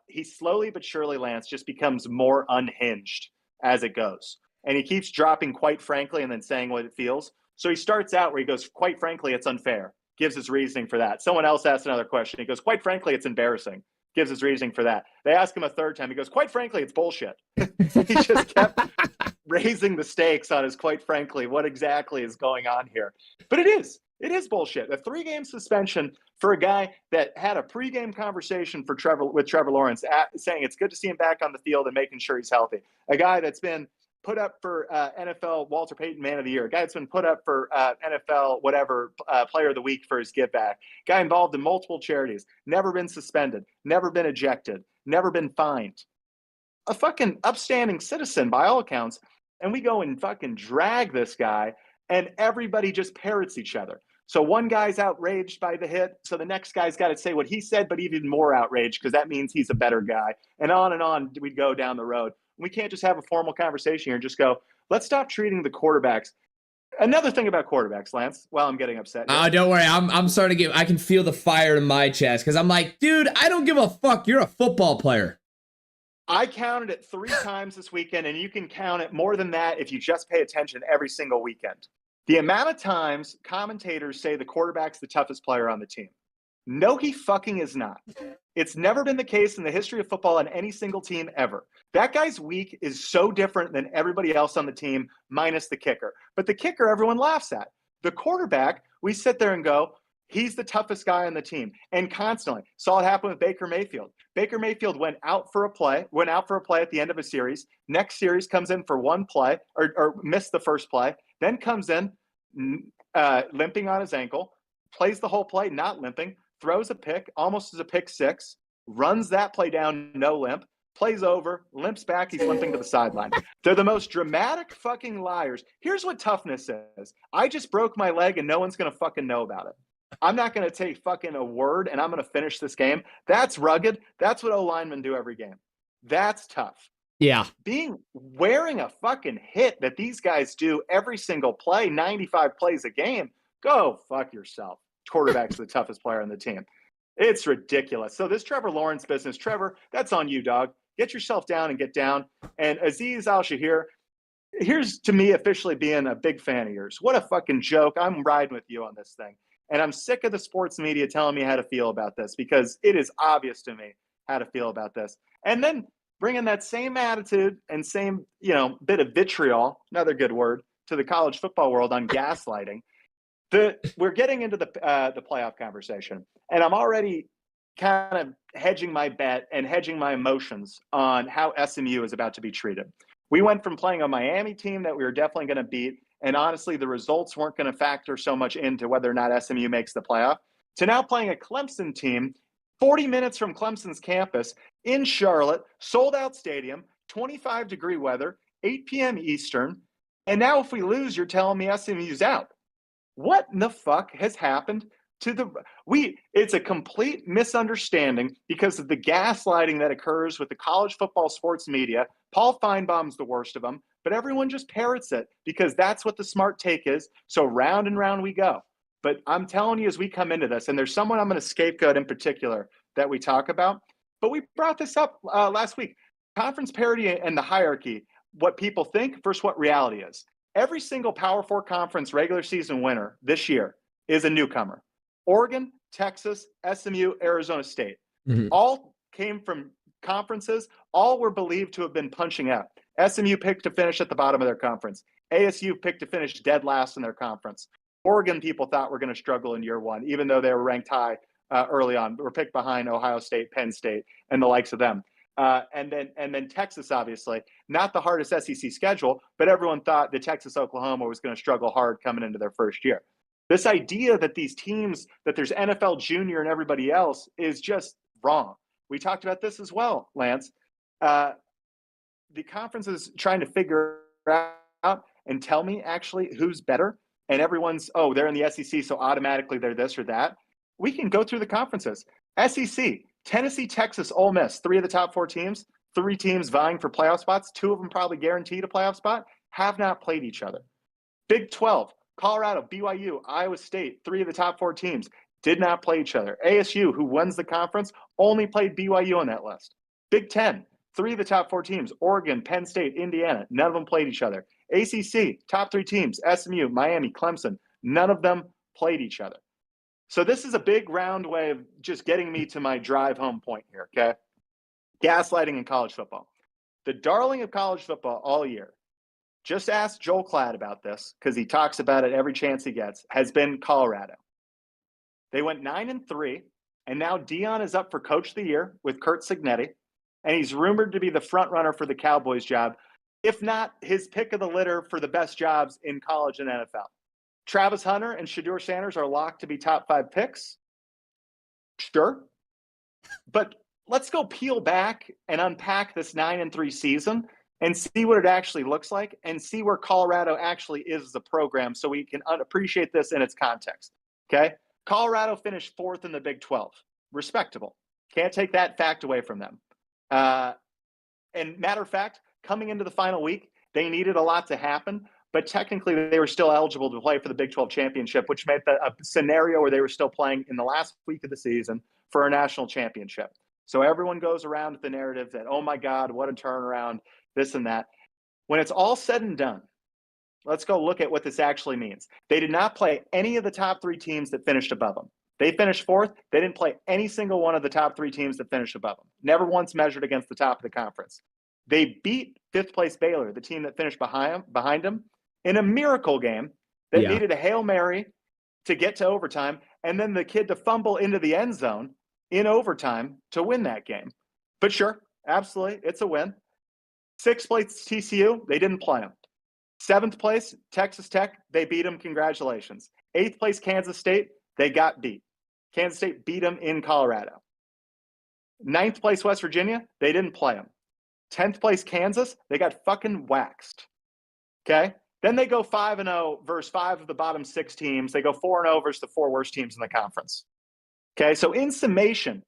he slowly but surely, Lance, just becomes more unhinged as it goes. And he keeps dropping quite frankly and then saying what it feels. So he starts out where he goes, quite frankly, it's unfair. Gives his reasoning for that. Someone else asked another question. He goes, quite frankly, it's embarrassing. Gives his reasoning for that. They ask him a third time. He goes, quite frankly, it's bullshit. He just kept raising the stakes on his, quite frankly, what exactly is going on here. But it is bullshit. A 3-game suspension for a guy that had a pregame conversation with Trevor Lawrence saying it's good to see him back on the field and making sure he's healthy. A guy that's been put up for NFL Walter Payton Man of the Year. A guy that's been put up for NFL whatever Player of the Week for his give back. Guy involved in multiple charities. Never been suspended. Never been ejected. Never been fined. A fucking upstanding citizen by all accounts. And we go and fucking drag this guy and everybody just parrots each other. So one guy's outraged by the hit, so the next guy's got to say what he said, but even more outraged because that means he's a better guy. And on we'd go down the road. We can't just have a formal conversation here and just go, let's stop treating the quarterbacks. Another thing about quarterbacks, Lance, while I'm getting upset. Oh, don't worry. I'm starting to get, I can feel the fire in my chest because I'm like, dude, I don't give a fuck. You're a football player. I counted it 3 times this weekend, and you can count it more than that if you just pay attention every single weekend. The amount of times commentators say the quarterback's the toughest player on the team. No, he fucking is not. It's never been the case in the history of football on any single team ever. That guy's week is so different than everybody else on the team, minus the kicker. But the kicker, everyone laughs at. The quarterback, we sit there and go, he's the toughest guy on the team. And constantly. Saw it happen with Baker Mayfield. Baker Mayfield went out for a play at the end of a series. Next series comes in for one play, or missed the first play. Then comes in limping on his ankle, plays the whole play, not limping, throws a pick, almost as a pick 6, runs that play down, no limp, plays over, limps back, he's limping to the sideline. They're the most dramatic fucking liars. Here's what toughness is. I just broke my leg and no one's going to fucking know about it. I'm not going to take fucking a word and I'm going to finish this game. That's rugged. That's what O-linemen do every game. That's tough. Yeah. Wearing a fucking hit that these guys do every single play, 95 plays a game, go fuck yourself. Quarterback's the toughest player on the team. It's ridiculous. So this Trevor Lawrence business, Trevor, that's on you, dog. Get yourself down and get down. And Azeez Al-Shahir, here's to me officially being a big fan of yours. What a fucking joke. I'm riding with you on this thing. And I'm sick of the sports media telling me how to feel about this because it is obvious to me how to feel about this. And then bringing that same attitude and same, bit of vitriol, another good word, to the college football world on gaslighting. We're getting into the playoff conversation, and I'm already kind of hedging my bet and hedging my emotions on how SMU is about to be treated. We went from playing a Miami team that we were definitely going to beat, and honestly, the results weren't going to factor so much into whether or not SMU makes the playoff, to now playing a Clemson team 40 minutes from Clemson's campus in Charlotte, sold-out stadium, 25-degree weather, 8 p.m. Eastern, and now if we lose, you're telling me SMU's out. What in the fuck has happened to it's a complete misunderstanding because of the gaslighting that occurs with the college football sports media. Paul Feinbaum's the worst of them, but everyone just parrots it because that's what the smart take is. So round and round we go. But I'm telling you, as we come into this, and there's someone I'm going to scapegoat in particular that we talk about, but we brought this up last week. Conference parity and the hierarchy, what people think versus what reality is. Every single Power 4 conference regular season winner this year is a newcomer. Oregon, Texas, SMU, Arizona State. Mm-hmm. All came from conferences. All were believed to have been punching out. SMU picked to finish at the bottom of their conference. ASU picked to finish dead last in their conference. Oregon people thought were going to struggle in year one, even though they were ranked high early on. Were picked behind Ohio State, Penn State, and the likes of them. And then Texas, obviously, not the hardest SEC schedule, but everyone thought that Texas Oklahoma was going to struggle hard coming into their first year. This idea that these teams, that there's NFL Junior and everybody else, is just wrong. We talked about this as well, Lance. The conference is trying to figure out and tell me actually who's better. And everyone's, oh, they're in the SEC, so automatically they're this or that. We can go through the conferences. SEC, Tennessee, Texas, Ole Miss, 3 of the top 4 teams, 3 teams vying for playoff spots, 2 of them probably guaranteed a playoff spot, have not played each other. Big 12, Colorado, BYU, Iowa State, 3 of the top 4 teams, did not play each other. ASU, who wins the conference, only played BYU on that list. Big 10, 3 of the top 4 teams, Oregon, Penn State, Indiana, none of them played each other. ACC, top 3 teams, SMU, Miami, Clemson, none of them played each other. So this is a big round way of just getting me to my drive home point here, okay? Gaslighting in college football. The darling of college football all year, just ask Joel Klatt about this because he talks about it every chance he gets, has been Colorado. They went 9-3, and now Dion is up for Coach of the Year with Curt Cignetti, and he's rumored to be the front runner for the Cowboys job, if not his pick of the litter for the best jobs in college and NFL. Travis Hunter and Shedeur Sanders are locked to be top 5 picks. Sure. But let's go peel back and unpack this 9-3 season and see what it actually looks like and see where Colorado actually is as a program so we can appreciate this in its context. Okay? Colorado finished 4th in the Big 12. Respectable. Can't take that fact away from them. And matter of fact, coming into the final week, they needed a lot to happen, but technically they were still eligible to play for the Big 12 championship, which made a scenario where they were still playing in the last week of the season for a national championship. So everyone goes around with the narrative that, oh my God, what a turnaround, this and that. When it's all said and done, let's go look at what this actually means. They did not play any of the top 3 teams that finished above them. They finished 4th. They didn't play any single one of the top 3 teams that finished above them. Never once measured against the top of the conference. They beat 5th place Baylor, the team that finished behind them, in a miracle game that needed a Hail Mary to get to overtime, and then the kid to fumble into the end zone in overtime to win that game. But sure, absolutely, it's a win. 6th place TCU, they didn't play them. 7th place Texas Tech, they beat them, congratulations. 8th place Kansas State, they got beat. Kansas State beat them in Colorado. 9th place West Virginia, they didn't play them. 10th place Kansas, they got fucking waxed. Okay? Then they go 5-0 versus 5 of the bottom 6 teams. They go 4-0 versus the 4 worst teams in the conference. Okay, so in summation,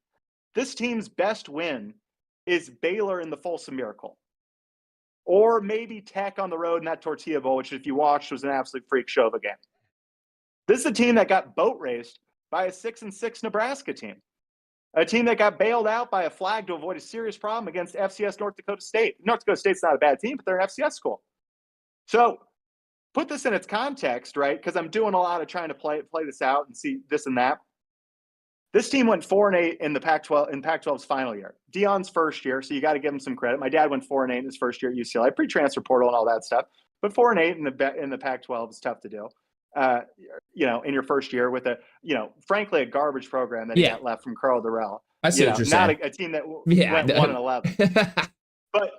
this team's best win is Baylor in the Folsom Miracle. Or maybe Tech on the road in that Tortilla Bowl, which if you watched was an absolute freak show of a game. This is a team that got boat raced by a 6-6 Nebraska team. A team that got bailed out by a flag to avoid a serious problem against FCS North Dakota State. North Dakota State's not a bad team, but they're an FCS school. So put this in its context, right? Because I'm doing a lot of trying to play this out and see this and that. This team went 4-8 in the Pac-12 in Pac-12's final year. Dion's first year, so you got to give him some credit. My dad went 4-8 in his first year at UCLA, pre-transfer portal and all that stuff. But 4-8 in the Pac-12 is tough to do. In your first year with frankly, a garbage program that he got left from Carl Durrell. I see what you're saying. Not a team that went 1-11. But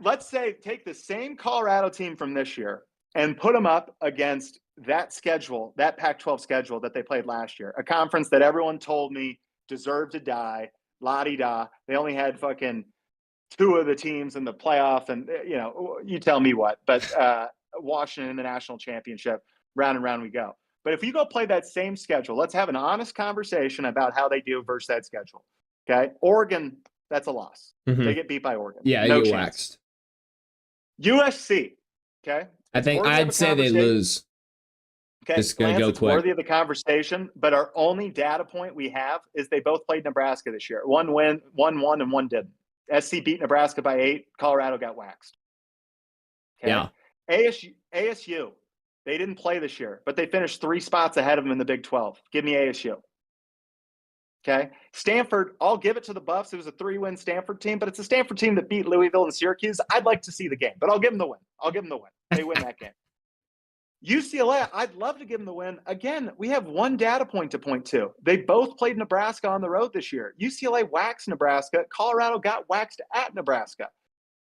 let's say take the same Colorado team from this year and put them up against that schedule, that Pac-12 schedule that they played last year, a conference that everyone told me deserved to die, la-di-da. They only had fucking 2 of the teams in the playoff, and you tell me what. But Washington in the national championship, round and round we go. But if you go play that same schedule, let's have an honest conversation about how they do versus that schedule. Okay, Oregon, that's a loss. Mm-hmm. They get beat by Oregon. Yeah, no you get chance. waxed. USC. Okay, I think I'd say they lose. Okay, Just gonna go it's quick. worthy of the conversation, but our only data point we have is they both played Nebraska this year. One won, and one didn't. SC beat Nebraska by 8. Colorado got waxed. Okay? Yeah. ASU, they didn't play this year, but they finished 3 spots ahead of them in the Big 12. Give me ASU. Okay. Stanford, I'll give it to the Buffs. It was a 3-win Stanford team, but it's a Stanford team that beat Louisville and Syracuse. I'd like to see the game, but I'll give them the win. They win that game. UCLA, I'd love to give them the win. Again, we have one data point to point to. They both played Nebraska on the road this year. UCLA waxed Nebraska. Colorado got waxed at Nebraska.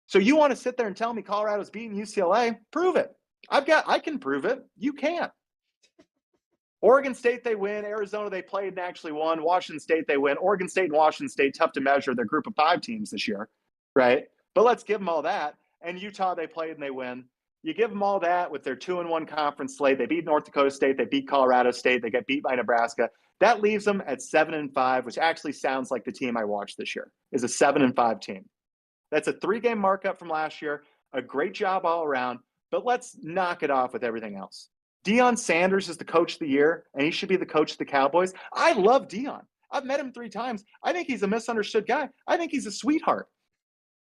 So you want to sit there and tell me Colorado's beating UCLA? Prove it. I can prove it. You can't. Oregon State, they win. Arizona, they played and actually won. Washington State, they win. Oregon State and Washington State, tough to measure. They're group of 5 teams this year, right? But let's give them all that. And Utah, they played and they win. You give them all that with their 2-1 conference slate. They beat North Dakota State. They beat Colorado State. They get beat by Nebraska. That leaves them at 7-5, which actually sounds like the team I watched this year is a 7-5 team. That's a 3-game markup from last year. A great job all around. But let's knock it off with everything else. Deion Sanders is the coach of the year, and he should be the coach of the Cowboys. I love Deion. I've met him 3 times. I think he's a misunderstood guy. I think he's a sweetheart.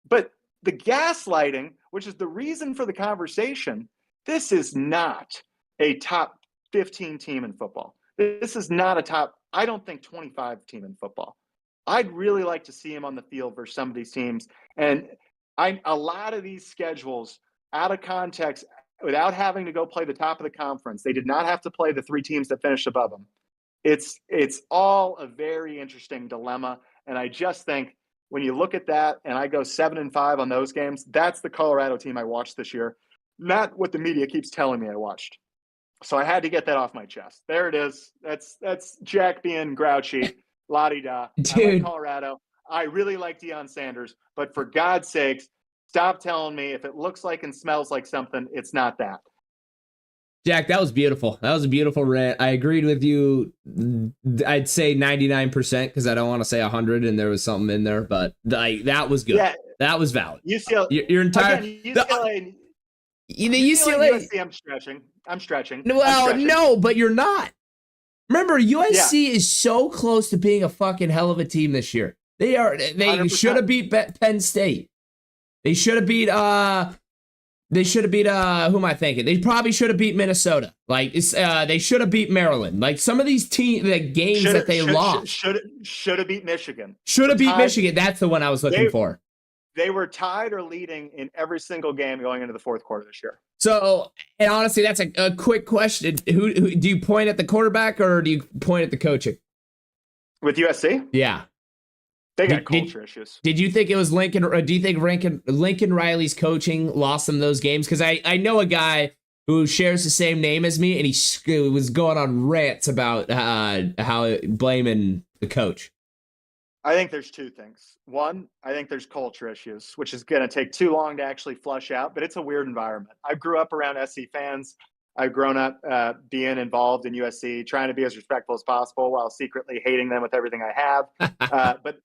But the gaslighting, which is the reason for the conversation, this is not a top 15 team in football. This is not a top, I don't think, 25 team in football. I'd really like to see him on the field for some of these teams. And a lot of these schedules, out of context, without having to go play the top of the conference, they did not have to play the 3 teams that finished above them. It's all a very interesting dilemma. And I just think, when you look at that and I go 7-5 on those games, that's the Colorado team I watched this year, not what the media keeps telling me I watched. So I had to get that off my chest. There it is. That's Jack being grouchy. La-di-da. I like Colorado. I really like Deion Sanders. But for God's sakes, stop telling me if it looks like and smells like something, it's not that. Jack, that was beautiful. That was a beautiful rant. I agreed with you. I'd say 99% because I don't want to say 100 and there was something in there, but that was good. Yeah, that was valid. UCLA, your entire again, UCLA, the UCLA. USC, I'm stretching. Well, no, but you're not. Remember, USC is so close to being a fucking hell of a team this year. They 100%. Should have beat Penn State. They should have beat who am I thinking? They probably should have beat Minnesota. Like they should have beat Maryland. Like some of these games that they lost. Should have beat Michigan. Should have beat Michigan. That's the one I was looking for. They were tied or leading in every single game going into the 4th quarter this year. So, and honestly, that's a quick question. Who do you point at the quarterback or do you point at the coaching? With USC? Yeah. They got culture issues. Did you think it was Lincoln, or do you think Lincoln Riley's coaching lost them those games? Because I know a guy who shares the same name as me, and he was going on rants about how blaming the coach. I think there's 2 things. One, I think there's culture issues, which is going to take too long to actually flush out, but it's a weird environment. I grew up around SC fans. I've grown up being involved in USC, trying to be as respectful as possible while secretly hating them with everything I have. But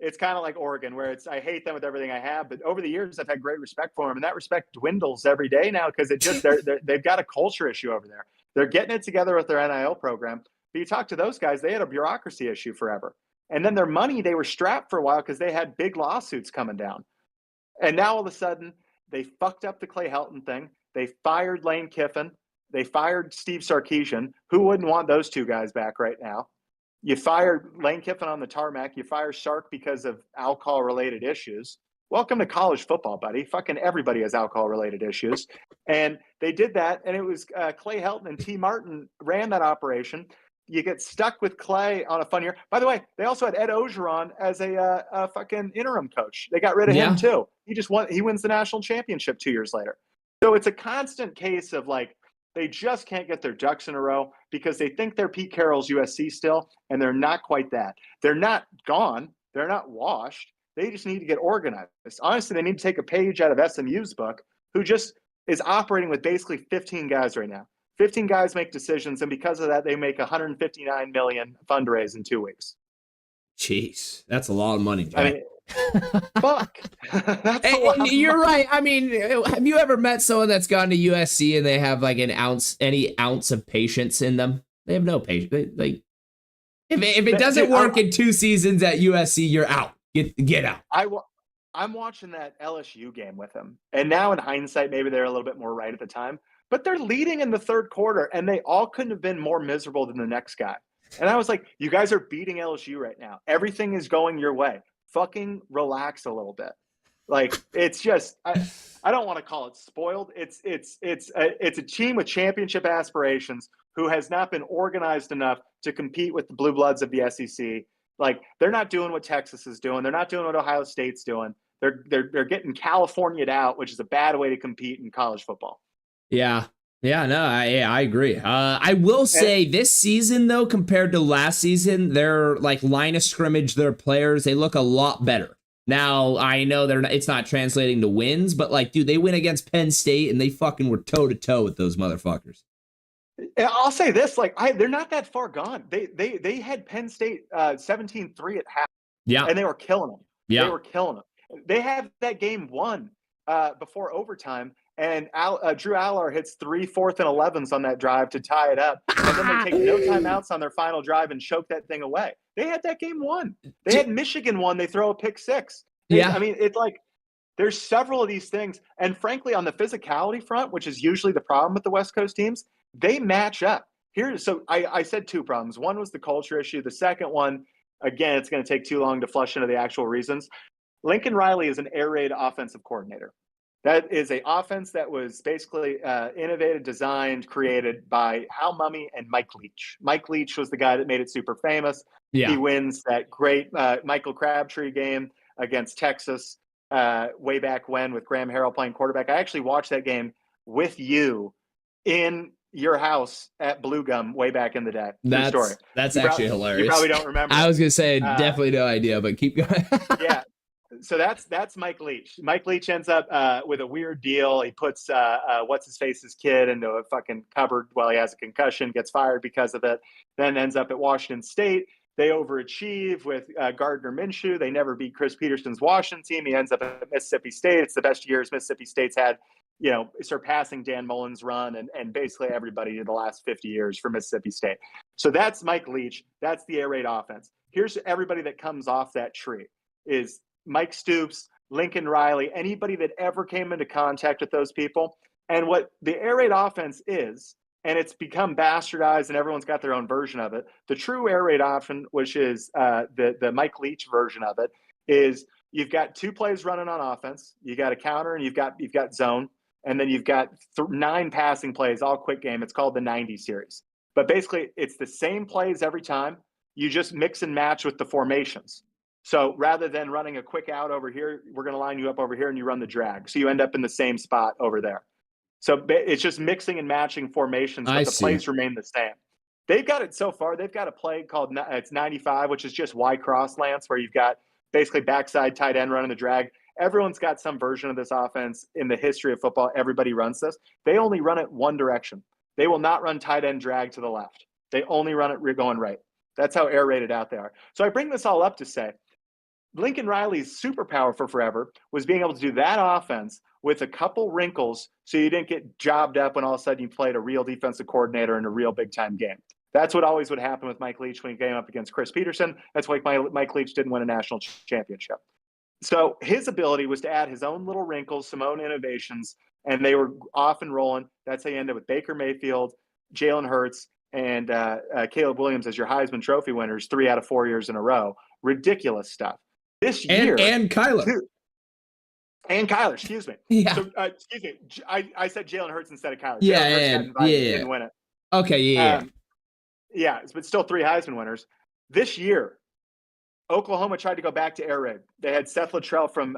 it's kind of like Oregon, where I hate them with everything I have, but over the years I've had great respect for them, and that respect dwindles every day now because they've got a culture issue over there. They're getting it together with their NIL program, but you talk to those guys, they had a bureaucracy issue forever, and then their money, they were strapped for a while because they had big lawsuits coming down, and now all of a sudden they fucked up the Clay Helton thing. They fired Lane Kiffin. They fired Steve Sarkisian. Who wouldn't want those 2 guys back right now? You fired Lane Kiffin on the tarmac. You fire Sark because of alcohol-related issues. Welcome to college football, buddy. Fucking everybody has alcohol-related issues. And they did that, and it was Clay Helton and T. Martin ran that operation. You get stuck with Clay on a fun year. By the way, they also had Ed Ogeron as a fucking interim coach. They got rid of him, too. He wins the national championship 2 years later. So it's a constant case of, like, they just can't get their ducks in a row because they think they're Pete Carroll's USC still, and they're not quite that. They're not gone. They're not washed. They just need to get organized. Honestly, they need to take a page out of SMU's book, who just is operating with basically 15 guys right now. 15 guys make decisions, and because of that, they make $159 million fundraise in 2 weeks. Jeez, that's a lot of money, Jack. I mean, fuck. And you're right. I mean, have you ever met someone that's gone to USC and they have like any ounce of patience in them? They have no patience. If it doesn't work in 2 seasons at USC, you're out. Get out. I'm watching that LSU game with him, and now in hindsight, maybe they're a little bit more right at the time. But they're leading in the 3rd quarter, and they all couldn't have been more miserable than the next guy. And I was like, you guys are beating LSU right now. Everything is going your way. Fucking relax a little bit. Like, it's just, I don't want to call it spoiled. It's a team with championship aspirations who has not been organized enough to compete with the blue bloods of the SEC. Like, they're not doing what Texas is doing. They're not doing what Ohio State's doing. They're getting California'd out, which is a bad way to compete in college football. Yeah. Yeah, no, I agree. I will say this season, though, compared to last season, their like line of scrimmage, their players, they look a lot better. Now, I know it's not translating to wins, but like, dude, they win against Penn State and they fucking were toe to toe with those motherfuckers. I'll say this, like, they're not that far gone. They had Penn State 17-3 at half. Yeah. And they were killing them. Yeah. They were killing them. They have that game won before overtime. And Drew Aller hits 3 4th and 11s on that drive to tie it up. And then they take no timeouts on their final drive and choke that thing away. They had that game won. They had Michigan won. They throw a pick 6. Yeah. I mean, it's like there's several of these things. And frankly, on the physicality front, which is usually the problem with the West Coast teams, they match up. So I said 2 problems. One was the culture issue. The second one, again, it's going to take too long to flush into the actual reasons. Lincoln Riley is an air raid offensive coordinator. That is an offense that was basically innovated, designed, created by Hal Mumme and Mike Leach. Mike Leach was the guy that made it super famous. Yeah. He wins that great Michael Crabtree game against Texas way back when with Graham Harrell playing quarterback. I actually watched that game with you in your house at Blue Gum way back in the day. That's actually hilarious. You probably don't remember. I was going to say definitely no idea, but keep going. Yeah. So that's Mike Leach. Mike Leach ends up with a weird deal. He puts what's-his-face's kid into a fucking cupboard while he has a concussion, gets fired because of it, then ends up at Washington State. They overachieve with Gardner Minshew. They never beat Chris Peterson's Washington team. He ends up at Mississippi State. It's the best years Mississippi State's had, surpassing Dan Mullen's run and basically everybody in the last 50 years for Mississippi State. So that's Mike Leach. That's the air raid offense. Here's everybody that comes off that tree is Mike Stoops, Lincoln Riley, anybody that ever came into contact with those people. And what the air raid offense is, and it's become bastardized and everyone's got their own version of it. The true air raid option, which is the Mike Leach version of it, is you've got 2 plays running on offense. You got a counter and you've got zone. And then you've got 9 passing plays, all quick game. It's called the 90 series. But basically, it's the same plays every time. You just mix and match with the formations. So rather than running a quick out over here, we're going to line you up over here and you run the drag. So you end up in the same spot over there. So it's just mixing and matching formations, but the plays remain the same. They've got it so far. They've got a play called it's 95, which is just Y cross Lance, where you've got basically backside tight end running the drag. Everyone's got some version of this offense in the history of football. Everybody runs this. They only run it one direction. They will not run tight end drag to the left. They only run it going right. That's how air rated out they are. So I bring this all up to say, Lincoln Riley's superpower for forever was being able to do that offense with a couple wrinkles so you didn't get jobbed up when all of a sudden you played a real defensive coordinator in a real big-time game. That's what always would happen with Mike Leach when he came up against Chris Peterson. That's why Mike Leach didn't win a national championship. So his ability was to add his own little wrinkles, some own innovations, and they were off and rolling. That's how you ended with Baker Mayfield, Jalen Hurts, and Caleb Williams as your Heisman Trophy winners 3 out of 4 years in a row. Ridiculous stuff. This year, and Kyler. And Kyler, excuse me. Yeah. So, excuse me. I said Jalen Hurts instead of Kyler. Yeah, didn't win it. Okay, yeah, but still 3 Heisman winners. This year, Oklahoma tried to go back to air raid. They had Seth Luttrell from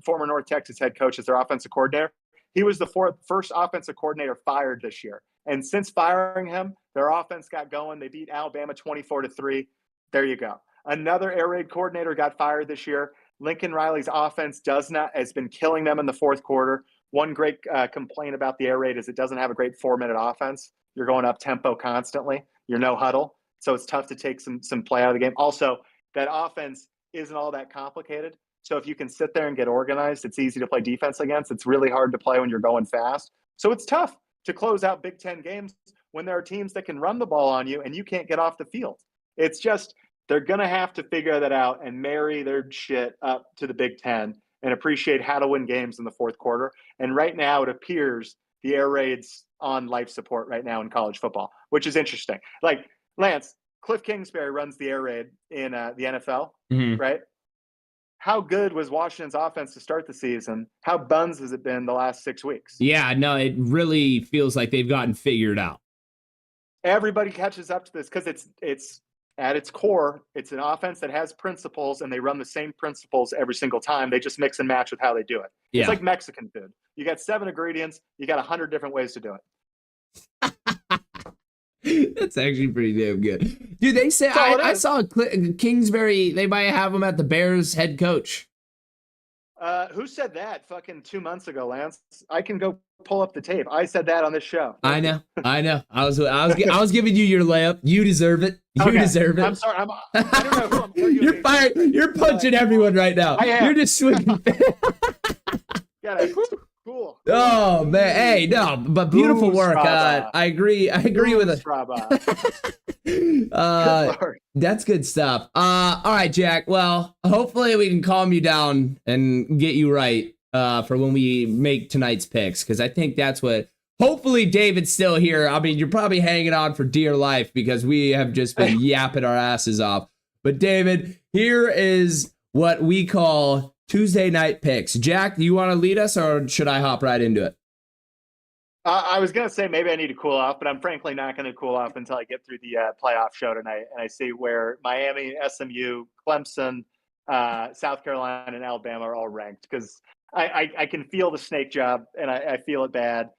former North Texas head coach as their offensive coordinator. He was the first offensive coordinator fired this year. And since firing him, their offense got going. They beat Alabama 24-3. There you go. Another air raid coordinator got fired this year. Lincoln Riley's offense has been killing them in the fourth quarter. One great complaint about the air raid is it doesn't have a great 4-minute offense. You're going up tempo constantly. You're no huddle. So it's tough to take some play out of the game. Also, that offense isn't all that complicated. So if you can sit there and get organized, it's easy to play defense against. It's really hard to play when you're going fast. So it's tough to close out Big Ten games when there are teams that can run the ball on you and you can't get off the field. It's just, they're going to have to figure that out and marry their shit up to the Big Ten and appreciate how to win games in the fourth quarter. And right now it appears the air raid's on life support right now in college football, which is interesting. Like, Lance, Cliff Kingsbury runs the air raid in the NFL, right? how good was Washington's offense to start the season? How buns has it been the last 6 weeks? Yeah, no, it really feels like they've gotten figured out. Everybody catches up to this because it's at its core, it's an offense that has principles, and they run the same principles every single time. They just mix and match with how they do it. Yeah. It's like Mexican food. You got 7 ingredients. You got 100 different ways to do it. That's actually pretty damn good. Dude, they say, I saw Kingsbury, they might have him at the Bears head coach. Who said that fucking 2 months ago, Lance? I can go pull up the tape. I said that on this show. I know. I was giving you your layup. You deserve it. You deserve it. I'm sorry. I don't know who I'm arguing You're fired. You're punching everyone right now. I am. You're just swinging. Cool. Oh man, hey, no, but beautiful work. I agree with it. That's good stuff. All right, Jack. Well, hopefully we can calm you down and get you right for when we make tonight's picks, because I think that's what. Hopefully David's still here. I mean, you're probably hanging on for dear life because we have just been yapping our asses off. But David, here is what we call Tuesday night picks. Jack, do you want to lead us, or should I hop right into it? I was going to say maybe I need to cool off, but I'm frankly not going to cool off until I get through the playoff show tonight and I see where Miami, SMU, Clemson, South Carolina, and Alabama are all ranked, because I can feel the snake job, and I feel it bad.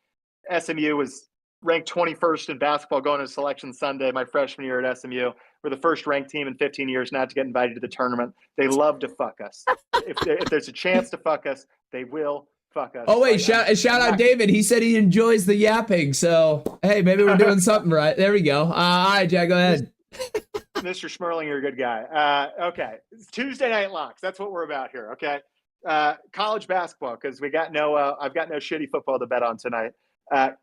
SMU was ranked 21st in basketball going to Selection Sunday my freshman year at SMU. We're the first ranked team in 15 years not to get invited to the tournament. They love to fuck us. If there's a chance to fuck us, they will fuck us. Oh, wait, shout out David. He said he enjoys the yapping. So, hey, maybe we're doing something right. There we go. All right, Jack, go ahead. Mr. Schmerling, you're a good guy. Okay. It's Tuesday night locks. That's what we're about here. Okay. College basketball, because I've got no shitty football to bet on tonight.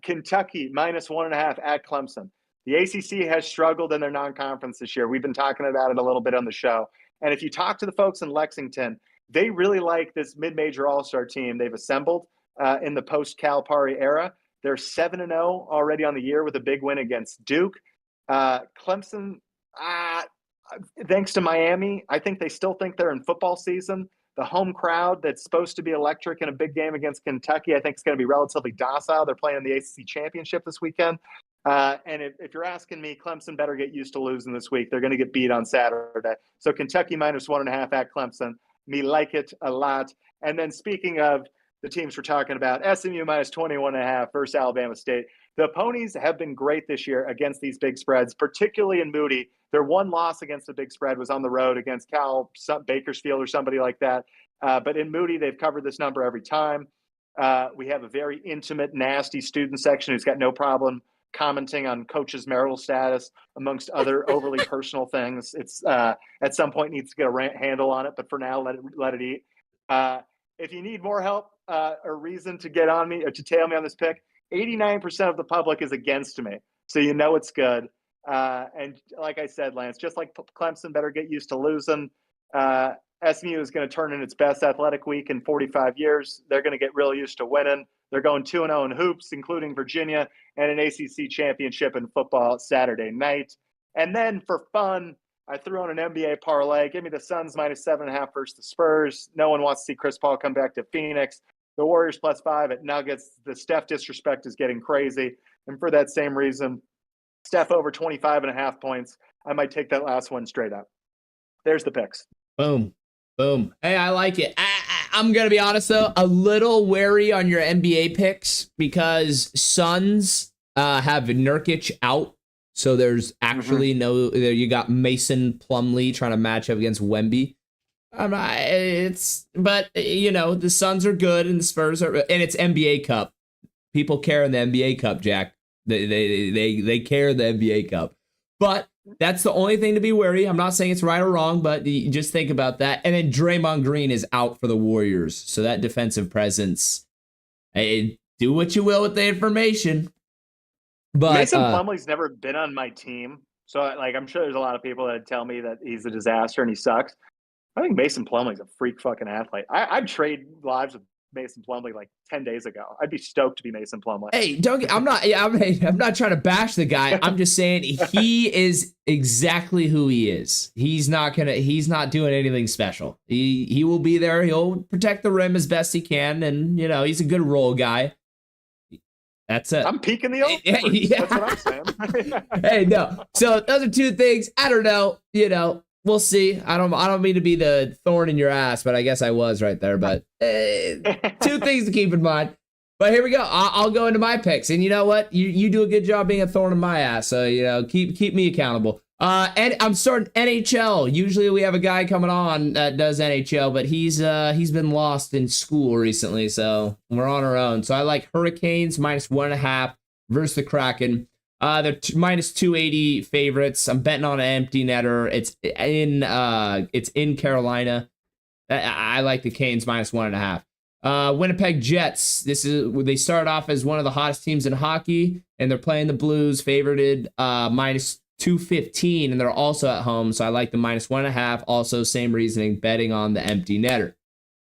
Kentucky -1.5 at Clemson. The ACC has struggled in their non-conference this year. We've been talking about it a little bit on the show. And if you talk to the folks in Lexington, they really like this mid-major all-star team they've assembled in the post-Calipari era. They're 7-0 already on the year with a big win against Duke. Clemson, thanks to Miami, I think they still think they're in football season. The home crowd that's supposed to be electric in a big game against Kentucky, I think, is going to be relatively docile. They're playing in the ACC championship this weekend. And if you're asking me, Clemson better get used to losing this week. They're going to get beat on Saturday. So Kentucky -1.5 at Clemson. Me like it a lot. And then speaking of the teams we're talking about, SMU -21.5 versus Alabama State. The Ponies have been great this year against these big spreads, particularly in Moody. Their one loss against the big spread was on the road against Bakersfield or somebody like that. But in Moody, they've covered this number every time. We have a very intimate, nasty student section who's got no problem commenting on coaches' marital status, amongst other overly personal things. It's at some point needs to get a handle on it, but for now, let it eat. If you need more help or reason to get on me or to tail me on this pick, 89% of the public is against me, so you know it's good. And like I said, Lance, just like Clemson better get used to losing, SMU is going to turn in its best athletic week in 45 years. They're going to get real used to winning. They're going 2-0 in hoops, including Virginia, and an ACC championship in football Saturday night. And then for fun, I threw on an NBA parlay. Give me the Suns -7.5 versus the Spurs. No one wants to see Chris Paul come back to Phoenix. The Warriors +5 at Nuggets. The Steph disrespect is getting crazy. And for that same reason, Steph over 25.5 points. I might take that last one straight up. There's the picks. Boom. Boom. Hey, I like it. I'm going to be honest, though, a little wary on your NBA picks because Suns have Nurkic out. So there's actually you got Mason Plumlee trying to match up against Wemby. But you know, the Suns are good and the Spurs are, and it's NBA Cup. People care in the NBA Cup, Jack. They care in the NBA Cup. But that's the only thing to be wary. I'm not saying it's right or wrong, but you just think about that. And then Draymond Green is out for the Warriors. So that defensive presence, hey, do what you will with the information. But Mason Plumlee's never been on my team. So like, I'm sure there's a lot of people that tell me that he's a disaster and he sucks. I think Mason Plumlee's a freak fucking athlete. I'd trade lives with Mason Plumlee like 10 days ago. I'd be stoked to be Mason Plumlee. Hey, I'm not trying to bash the guy. I'm just saying he is exactly who he is. He's not doing anything special. He will be there. He'll protect the rim as best he can, and he's a good role guy. That's it. I'm peeking the over. Yeah. That's what I'm saying. Hey, no. So those are two things. I don't know. We'll see. I don't mean to be the thorn in your ass, but I guess I was right there. But two things to keep in mind. But here we go. I'll go into my picks, and you know what? You do a good job being a thorn in my ass. So keep me accountable. And I'm starting NHL. Usually we have a guy coming on that does NHL, but he's been lost in school recently, so we're on our own. So I like Hurricanes -1.5 versus the Kraken. They're minus 280 favorites. I'm betting on an empty netter. It's in Carolina. I like the Canes -1.5. Winnipeg Jets. They start off as one of the hottest teams in hockey, and they're playing the Blues, favorited minus 215, and they're also at home, so I like the -1.5. Also, same reasoning, betting on the empty netter.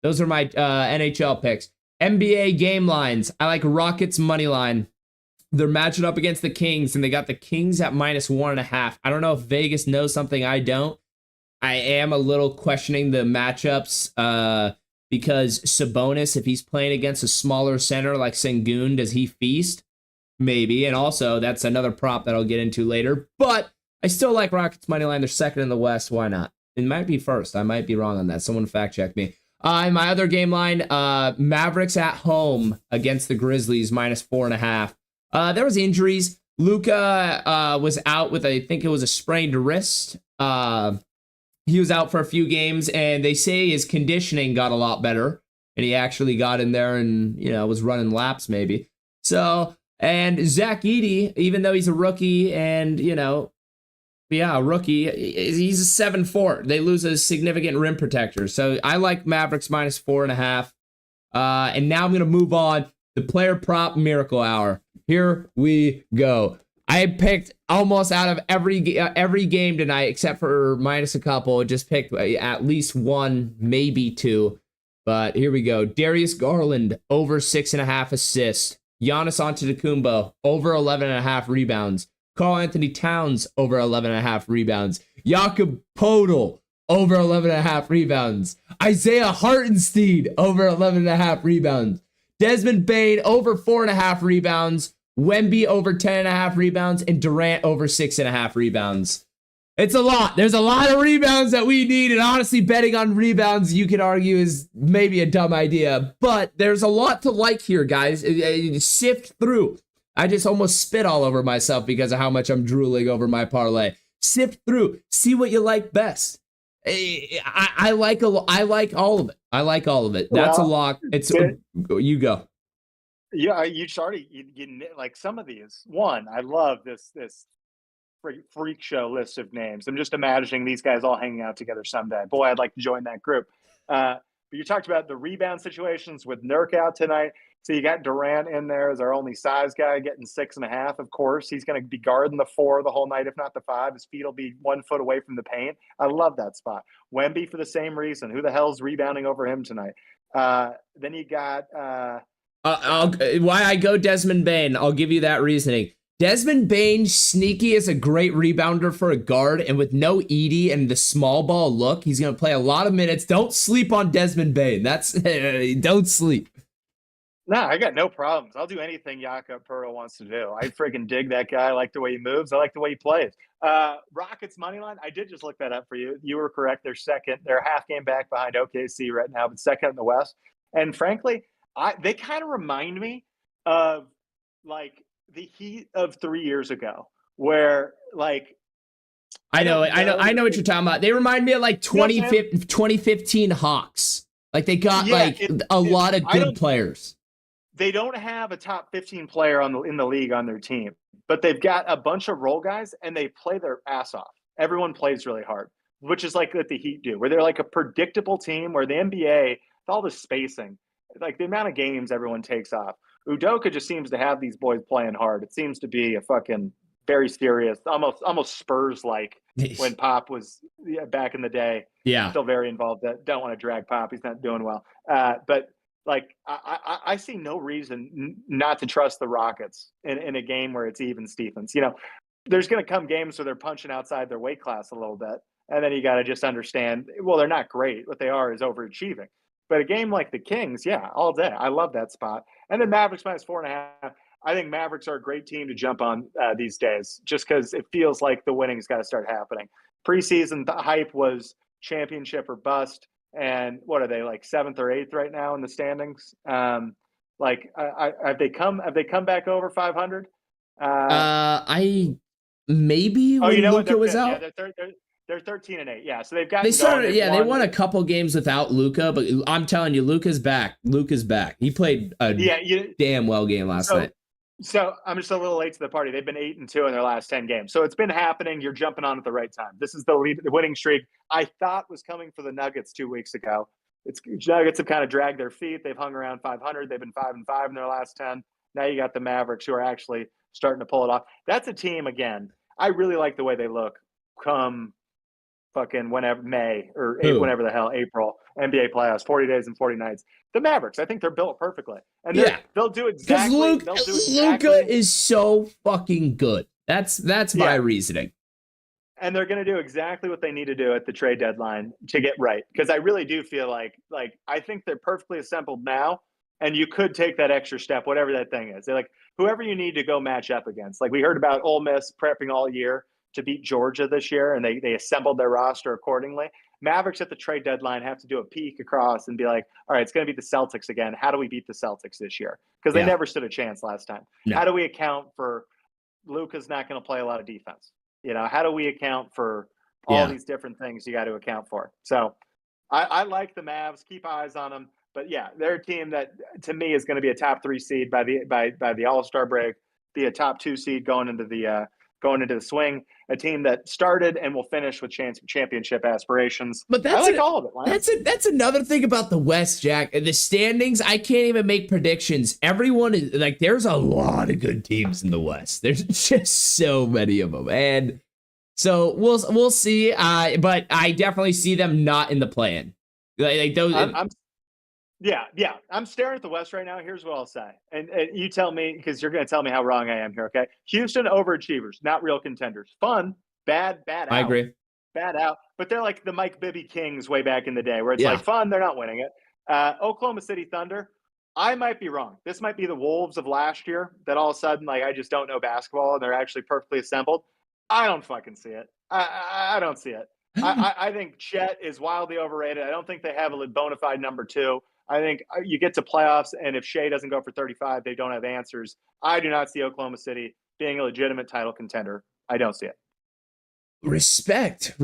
Those are my NHL picks. NBA game lines. I like Rockets money line. They're matching up against the Kings, and they got the Kings at -1.5. I don't know if Vegas knows something I don't. I am a little questioning the matchups because Sabonis, if he's playing against a smaller center like Sengun, does he feast? Maybe. And also, that's another prop that I'll get into later. But I still like Rockets money line. They're second in the West. Why not? It might be first. I might be wrong on that. Someone fact check me. In my other game line, Mavericks at home against the Grizzlies -4.5. There was injuries. Luka was out with, I think it was a sprained wrist. He was out for a few games, and they say his conditioning got a lot better, and he actually got in there and was running laps maybe. So, and Zach Edey, even though he's a rookie, and a rookie, he's a 7-4. They lose a significant rim protector. So I like Mavericks -4.5. And now I'm gonna move on. The player prop miracle hour. Here we go. I picked almost out of every game tonight, except for minus a couple. Just picked at least one, maybe two. But here we go. Darius Garland, over 6.5 assists. Giannis Antetokounmpo, over 11.5 rebounds. Karl Anthony Towns, over 11.5 rebounds. Jakob Poeltl, over 11.5 rebounds. Isaiah Hartenstein, over 11.5 rebounds. Desmond Bane, over 4.5 rebounds. Wemby, over 10.5 rebounds. And Durant, over 6.5 rebounds. It's a lot. There's a lot of rebounds that we need. And honestly, betting on rebounds, you could argue, is maybe a dumb idea. But there's a lot to like here, guys. Sift through. I just almost spit all over myself because of how much I'm drooling over my parlay. Sift through. See what you like best. I like all of it. I like all of it. That's a lock. You go. Yeah, you like some of these. One, I love this freak show list of names. I'm just imagining these guys all hanging out together someday. Boy, I'd like to join that group. But you talked about the rebound situations with Nurk out tonight. So you got Durant in there as our only size guy, getting 6.5. Of course, he's going to be guarding the 4 the whole night, if not the 5. His feet will be 1 foot away from the paint. I love that spot. Wemby for the same reason. Who the hell's rebounding over him tonight? Then you got why I go Desmond Bane. I'll give you that reasoning. Desmond Bane, sneaky, is a great rebounder for a guard, and with no Edey and the small ball look, he's going to play a lot of minutes. Don't sleep on Desmond Bane. Don't sleep. No, I got no problems. I'll do anything Jakob Poeltl wants to do. I freaking dig that guy. I like the way he moves. I like the way he plays. Rockets money line. I did just look that up for you. You were correct. They're second. They're a half game back behind OKC right now, but second in the West. And frankly, they kind of remind me of like the Heat of 3 years ago, where like I know what you're talking about. They remind me of like 2015 Hawks. Like they got a lot of good players. They don't have a top 15 player in the league on their team, but they've got a bunch of role guys and they play their ass off. Everyone plays really hard, which is like what the Heat do, where they're like a predictable team, where the NBA, with all the spacing, like the amount of games everyone takes off. Udoka just seems to have these boys playing hard. It seems to be a fucking very serious, almost Spurs-like when Pop was back in the day. Yeah. Still very involved. Don't want to drag Pop. He's not doing well. But like I see no reason not to trust the Rockets in a game where it's even Stephens. You know, there's going to come games where they're punching outside their weight class a little bit, and then you got to just understand. Well, they're not great. What they are is overachieving. But a game like the Kings, yeah, all day. I love that spot. And then Mavericks -4.5. I think Mavericks are a great team to jump on these days, just because it feels like the winning's got to start happening. Preseason, the hype was championship or bust. And what are they, like 7th or 8th right now in the standings? Like, have they come back over 500? I maybe Oh, when you know what? Luka They're was fifth. out. Yeah, they're 13-8. Yeah, so they've gotten They started, going. yeah, they won a couple games without Luka, but I'm telling you, Luka's back. Luka's back. He played a damn well game last night. So I'm just a little late to the party. They've been 8-2 in their last 10 games. So it's been happening. You're jumping on at the right time. This is the winning streak I thought was coming for the Nuggets 2 weeks ago. Nuggets have kind of dragged their feet. They've hung around 500. They've been 5-5 in their last 10. Now you got the Mavericks who are actually starting to pull it off. That's a team, again, I really like the way they look come fucking whenever May or whenever the hell April NBA playoffs, 40 days and 40 nights. The Mavericks, I think they're built perfectly, and they'll do exactly. Because Luka is so fucking good. That's my reasoning. And they're going to do exactly what they need to do at the trade deadline to get right. Because I really do feel like I think they're perfectly assembled now, and you could take that extra step, whatever that thing is. They're like whoever you need to go match up against. Like we heard about Ole Miss prepping all year to beat Georgia this year, and they assembled their roster accordingly. Mavericks at the trade deadline have to do a peek across and be like, all right, it's going to be the Celtics again. How do we beat the Celtics this year? Because they never stood a chance last time. No. How do we account for Luka's not going to play a lot of defense? You know, how do we account for all these different things you got to account for? So I like the Mavs. Keep eyes on them. But yeah, they're a team that to me is going to be a top 3 seed by the All-Star break, be a top 2 seed going into the swing, a team that started and will finish with championship aspirations. But I like all of it. That's another thing about the West, Jack. The standings, I can't even make predictions. Everyone is like, there's a lot of good teams in the West. There's just so many of them, and so we'll see. But I definitely see them not in the play-in. Like those. I'm staring at the West right now. Here's what I'll say. And you tell me, because you're going to tell me how wrong I am here, okay? Houston, overachievers, not real contenders. Fun, bad out. I agree. Bad out. But they're like the Mike Bibby Kings way back in the day, where it's like fun, they're not winning it. Oklahoma City Thunder, I might be wrong. This might be the Wolves of last year that all of a sudden, like, I just don't know basketball and they're actually perfectly assembled. I don't fucking see it. I don't see it. I think Chet is wildly overrated. I don't think they have a bona fide number 2. I think you get to playoffs, and if Shea doesn't go for 35, they don't have answers. I do not see Oklahoma City being a legitimate title contender. I don't see it. Respect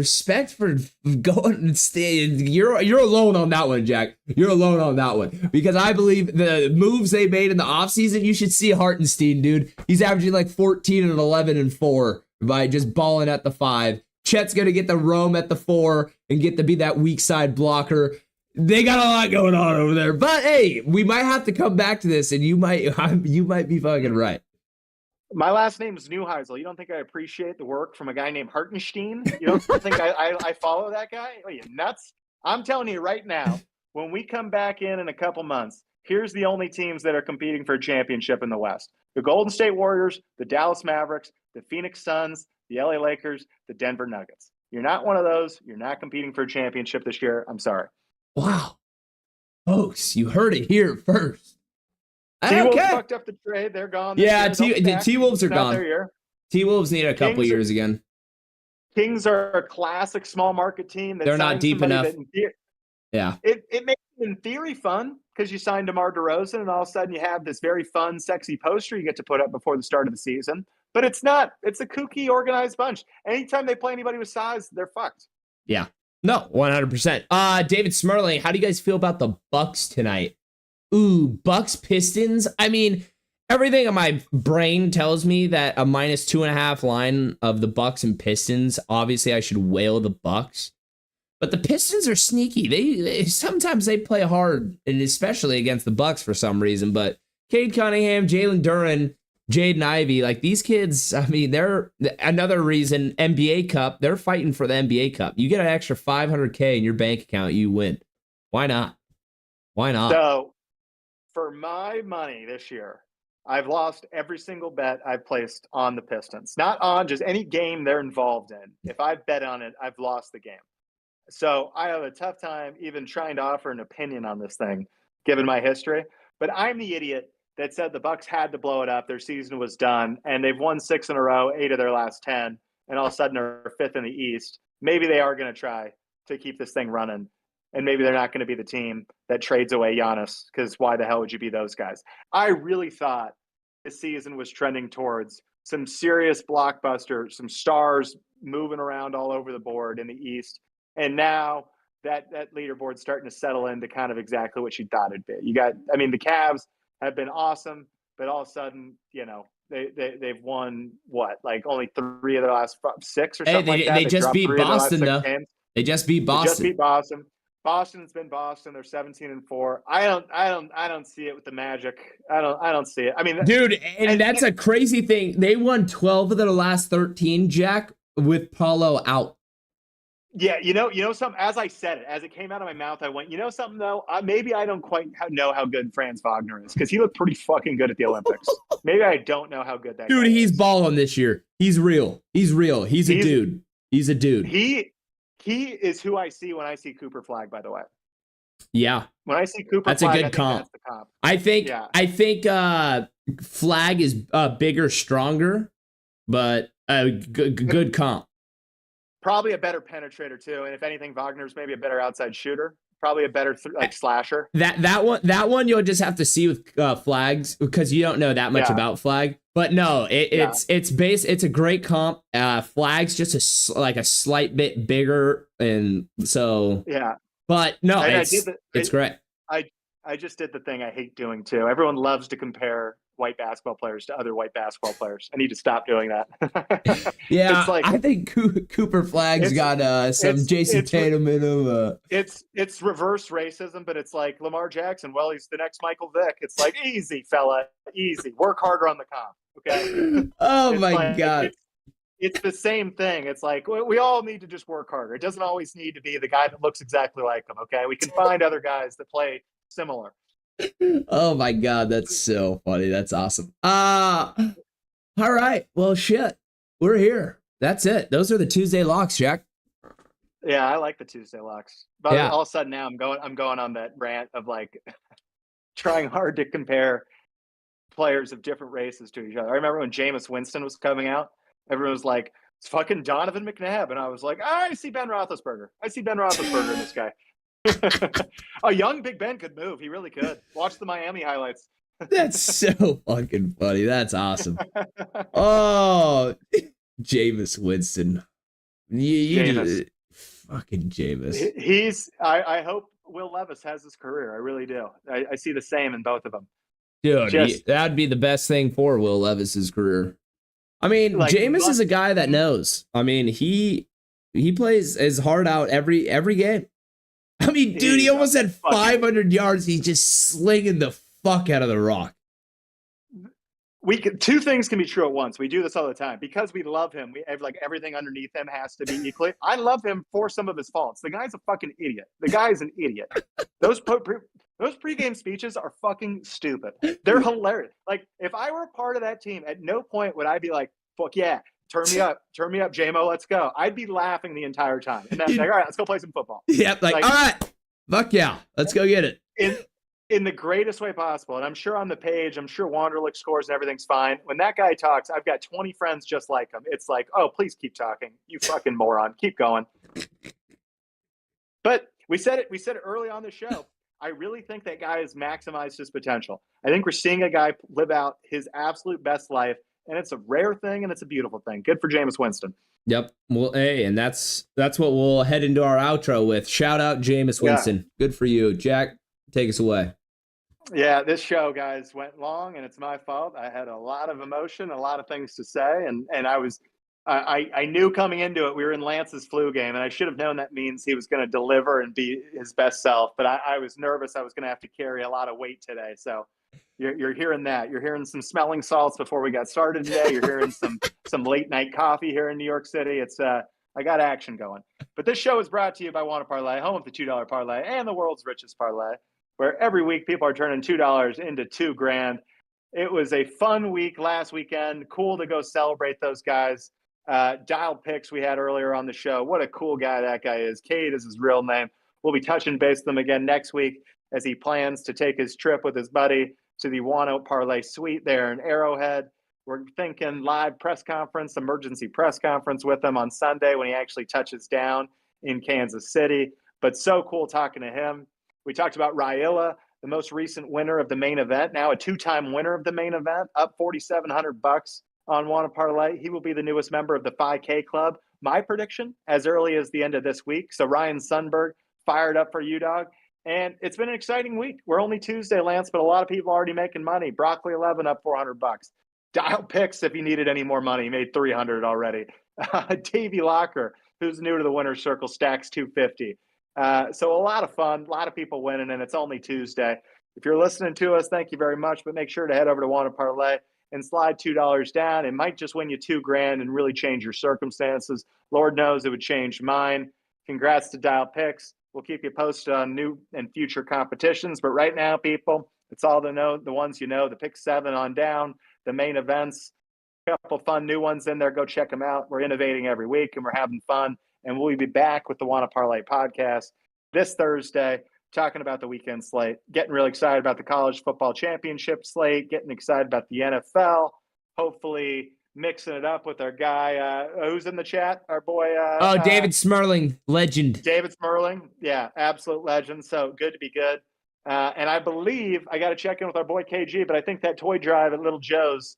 for going and staying. You're alone on that one, Jack. You're alone on that one, because I believe the moves they made in the offseason, you should see Hartenstein, dude. He's averaging like 14 and 11 and 4 by just balling at the 5. Chet's gonna get the roam at the 4 and get to be that weak side blocker. They got a lot going on over there, but hey, we might have to come back to this, and you might be fucking right. My last name is Neuheisel. You don't think I appreciate the work from a guy named Hartenstein? You don't think I follow that guy? Are you nuts? I'm telling you right now, when we come back in a couple months, here's the only teams that are competing for a championship in the West: the Golden State Warriors, the Dallas Mavericks, the Phoenix Suns, the LA Lakers, the Denver Nuggets. You're not one of those. You're not competing for a championship this year. I'm sorry. Wow. Folks, you heard it here first. T-Wolves fucked up the trade. They're gone. Yeah, T-Wolves are gone. T-Wolves need a couple years again. Kings are a classic small market team. They're not deep enough. It makes it in theory fun because you signed DeMar DeRozan, and all of a sudden you have this very fun, sexy poster you get to put up before the start of the season. But it's not. It's a kooky, organized bunch. Anytime they play anybody with size, they're fucked. Yeah. No, 100%. David Smerling, how do you guys feel about the Bucks tonight? Ooh, Bucks Pistons. I mean, everything in my brain tells me that a -2.5 line of the Bucks and Pistons. Obviously, I should whale the Bucks, but the Pistons are sneaky. They sometimes they play hard, and especially against the Bucks for some reason. But Cade Cunningham, Jalen Duren, Jaden Ivey, like these kids, I mean, they're another reason NBA Cup, they're fighting for the NBA Cup. You get an extra $500K in your bank account, you win. Why not? Why not? So For my money this year, I've lost every single bet I've placed on the Pistons. Not on just any game they're involved in. If I bet on it, I've lost the game. So I have a tough time even trying to offer an opinion on this thing, given my history. But I'm the idiot that said the Bucks had to blow it up. Their season was done, and they've won 6 in a row, 8 of their last 10, and all of a sudden are 5th in the East. Maybe they are going to try to keep this thing running, and maybe they're not going to be the team that trades away Giannis, because why the hell would you be those guys? I really thought this season was trending towards some serious blockbuster, some stars moving around all over the board in the East. And now that leaderboard's starting to settle into kind of exactly what you thought it'd be. The Cavs have been awesome, but all of a sudden, they've won what, like only 3 of their last 6 or something like that. They just beat Boston though. They just beat Boston. Boston's been Boston. They're 17-4. I don't see it with the Magic. I don't see it. I mean, dude, and that's a crazy thing. They won 12 of their last 13, Jack, with Paulo out. Yeah, you know something. As I said it, as it came out of my mouth, I went, you know something though. Maybe I don't quite know how good Franz Wagner is, because he looked pretty fucking good at the Olympics. Maybe I don't know how good that dude. Guy he's is. balling this year. He's real. He's a dude. He's a dude. He is who I see when I see Cooper Flag. By the way. Yeah. When I see Cooper, that's Flag, a good comp. That's the comp. I think Flag is bigger, stronger, but a good comp. Probably a better penetrator too, and if anything, Wagner's maybe a better outside shooter. Probably a better slasher. That one you'll just have to see with Flags, because you don't know that much about Flag. But no, it's a great comp. Flag's just a slight bit bigger, and so yeah. But no, it's great. I just did the thing I hate doing too. Everyone loves to compare white basketball players to other white basketball players. I need to stop doing that. Yeah, I think Cooper Flag's got some Jason Tatum in him. It's reverse racism, but it's like Lamar Jackson. Well, he's the next Michael Vick. It's like, easy, fella, easy. Work harder on the comp, okay? Oh my God. It's the same thing. It's like, we all need to just work harder. It doesn't always need to be the guy that looks exactly like him, okay? We can find other guys that play similar. Oh my God, that's so funny. That's awesome. All right. Well, shit. We're here. That's it. Those are the Tuesday locks, Jack. Yeah, I like the Tuesday locks. But yeah. All of a sudden now I'm going on that rant of like trying hard to compare players of different races to each other. I remember when Jameis Winston was coming out, everyone was like, it's fucking Donovan McNabb. And I was like, I see Ben Roethlisberger. I see Ben Roethlisberger in this guy. A young Big Ben could move. He really could. Watch the Miami highlights. That's so fucking funny. That's awesome. Oh, Jameis Winston. Jameis. Fucking Jameis. I hope Will Levis has his career. I really do. I see the same in both of them. Dude, that'd be the best thing for Will Levis's career. I mean, like, Jameis is a guy that knows. I mean, he plays as hard out every game. I mean, dude, he almost had 500 yards. He's just slinging the fuck out of the rock. Two things can be true at once. We do this all the time. Because we love him, we have like everything underneath him has to be equally. I love him for some of his faults. The guy's a fucking idiot. The guy's an idiot. Those pregame speeches are fucking stupid. They're hilarious. Like, if I were a part of that team, at no point would I be like, fuck yeah, turn me up, J-Mo, let's go. I'd be laughing the entire time. And then like, all right, let's go play some football. Yep, like all right, fuck yeah, let's go get it. In the greatest way possible. And I'm sure on the page, I'm sure Wanderlick scores and everything's fine. When that guy talks, I've got 20 friends just like him. It's like, oh, please keep talking. You fucking moron. Keep going. But we said it early on the show. I really think that guy has maximized his potential. I think we're seeing a guy live out his absolute best life. And it's a rare thing, and it's a beautiful thing. Good for Jameis Winston. Yep. Well, hey, and that's what we'll head into our outro with. Shout out Jameis Winston. Yeah. Good for you. Jack, take us away. Yeah, this show, guys, went long, and it's my fault. I had a lot of emotion, a lot of things to say, and I knew coming into it we were in Lance's flu game, and I should have known that means he was going to deliver and be his best self. But I was nervous I was going to have to carry a lot of weight today, so you're hearing that. You're hearing some smelling salts before we got started today. You're hearing some late night coffee here in New York City. It's I got action going. But this show is brought to you by Wanna Parlay, home of the $2 parlay and the world's richest parlay, where every week people are turning $2 into $2,000. It was a fun week last weekend. Cool to go celebrate those guys. Dial Picks we had earlier on the show. What a cool guy that guy is. Cade is his real name. We'll be touching base with him again next week as he plans to take his trip with his buddy to the Wano Parlay Suite there in Arrowhead. We're thinking live press conference, emergency press conference with him on Sunday when he actually touches down in Kansas City. But so cool talking to him. We talked about Raila, the most recent winner of the main event, now a two-time winner of the main event, up $4,700 on Wano Parlay. He will be the newest member of the 5K Club. My prediction, as early as the end of this week. So Ryan Sundberg fired up for you, dog. And it's been an exciting week. We're only Tuesday, Lance, but a lot of people already making money. Broccoli 11 up $400. Dial Picks, if you needed any more money, made $300 already. Davey Locker, who's new to the winner's circle, stacks $250. So a lot of fun, a lot of people winning, and it's only Tuesday. If you're listening to us, thank you very much. But make sure to head over to Wano Parlay and slide $2 down. It might just win you $2,000 and really change your circumstances. Lord knows it would change mine. Congrats to Dial Picks. We'll keep you posted on new and future competitions. But right now, people, it's all the ones you know, the Pick 7 on down, the main events, a couple fun new ones in there. Go check them out. We're innovating every week, and we're having fun. And we'll be back with the Wano Parlay podcast this Thursday, talking about the weekend slate, getting really excited about the college football championship slate, getting excited about the NFL, hopefully mixing it up with our guy, who's in the chat, our boy. David Smerling, legend. David Smerling. Yeah, absolute legend. So good to be good. And I believe I got to check in with our boy KG, but I think that toy drive at Little Joe's,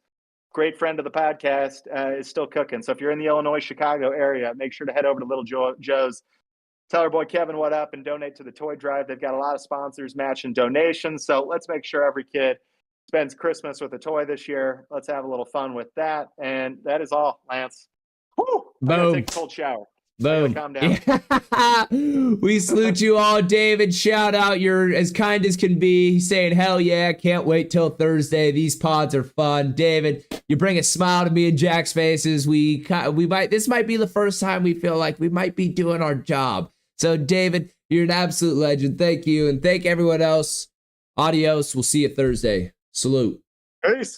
great friend of the podcast, is still cooking. So if you're in the Illinois, Chicago area, make sure to head over to Little Joe's. Tell our boy Kevin what up and donate to the toy drive. They've got a lot of sponsors matching donations. So let's make sure every kid spends Christmas with a toy this year. Let's have a little fun with that. And that is all, Lance. Woo! Boom. Take a cold shower. Boom. Calm down. We salute you all, David. Shout out. You're as kind as can be. Saying, hell yeah, can't wait till Thursday. These pods are fun. David, you bring a smile to me and Jack's faces. This might be the first time we feel like we might be doing our job. So, David, you're an absolute legend. Thank you. And thank everyone else. Adios. We'll see you Thursday. Salute. Peace.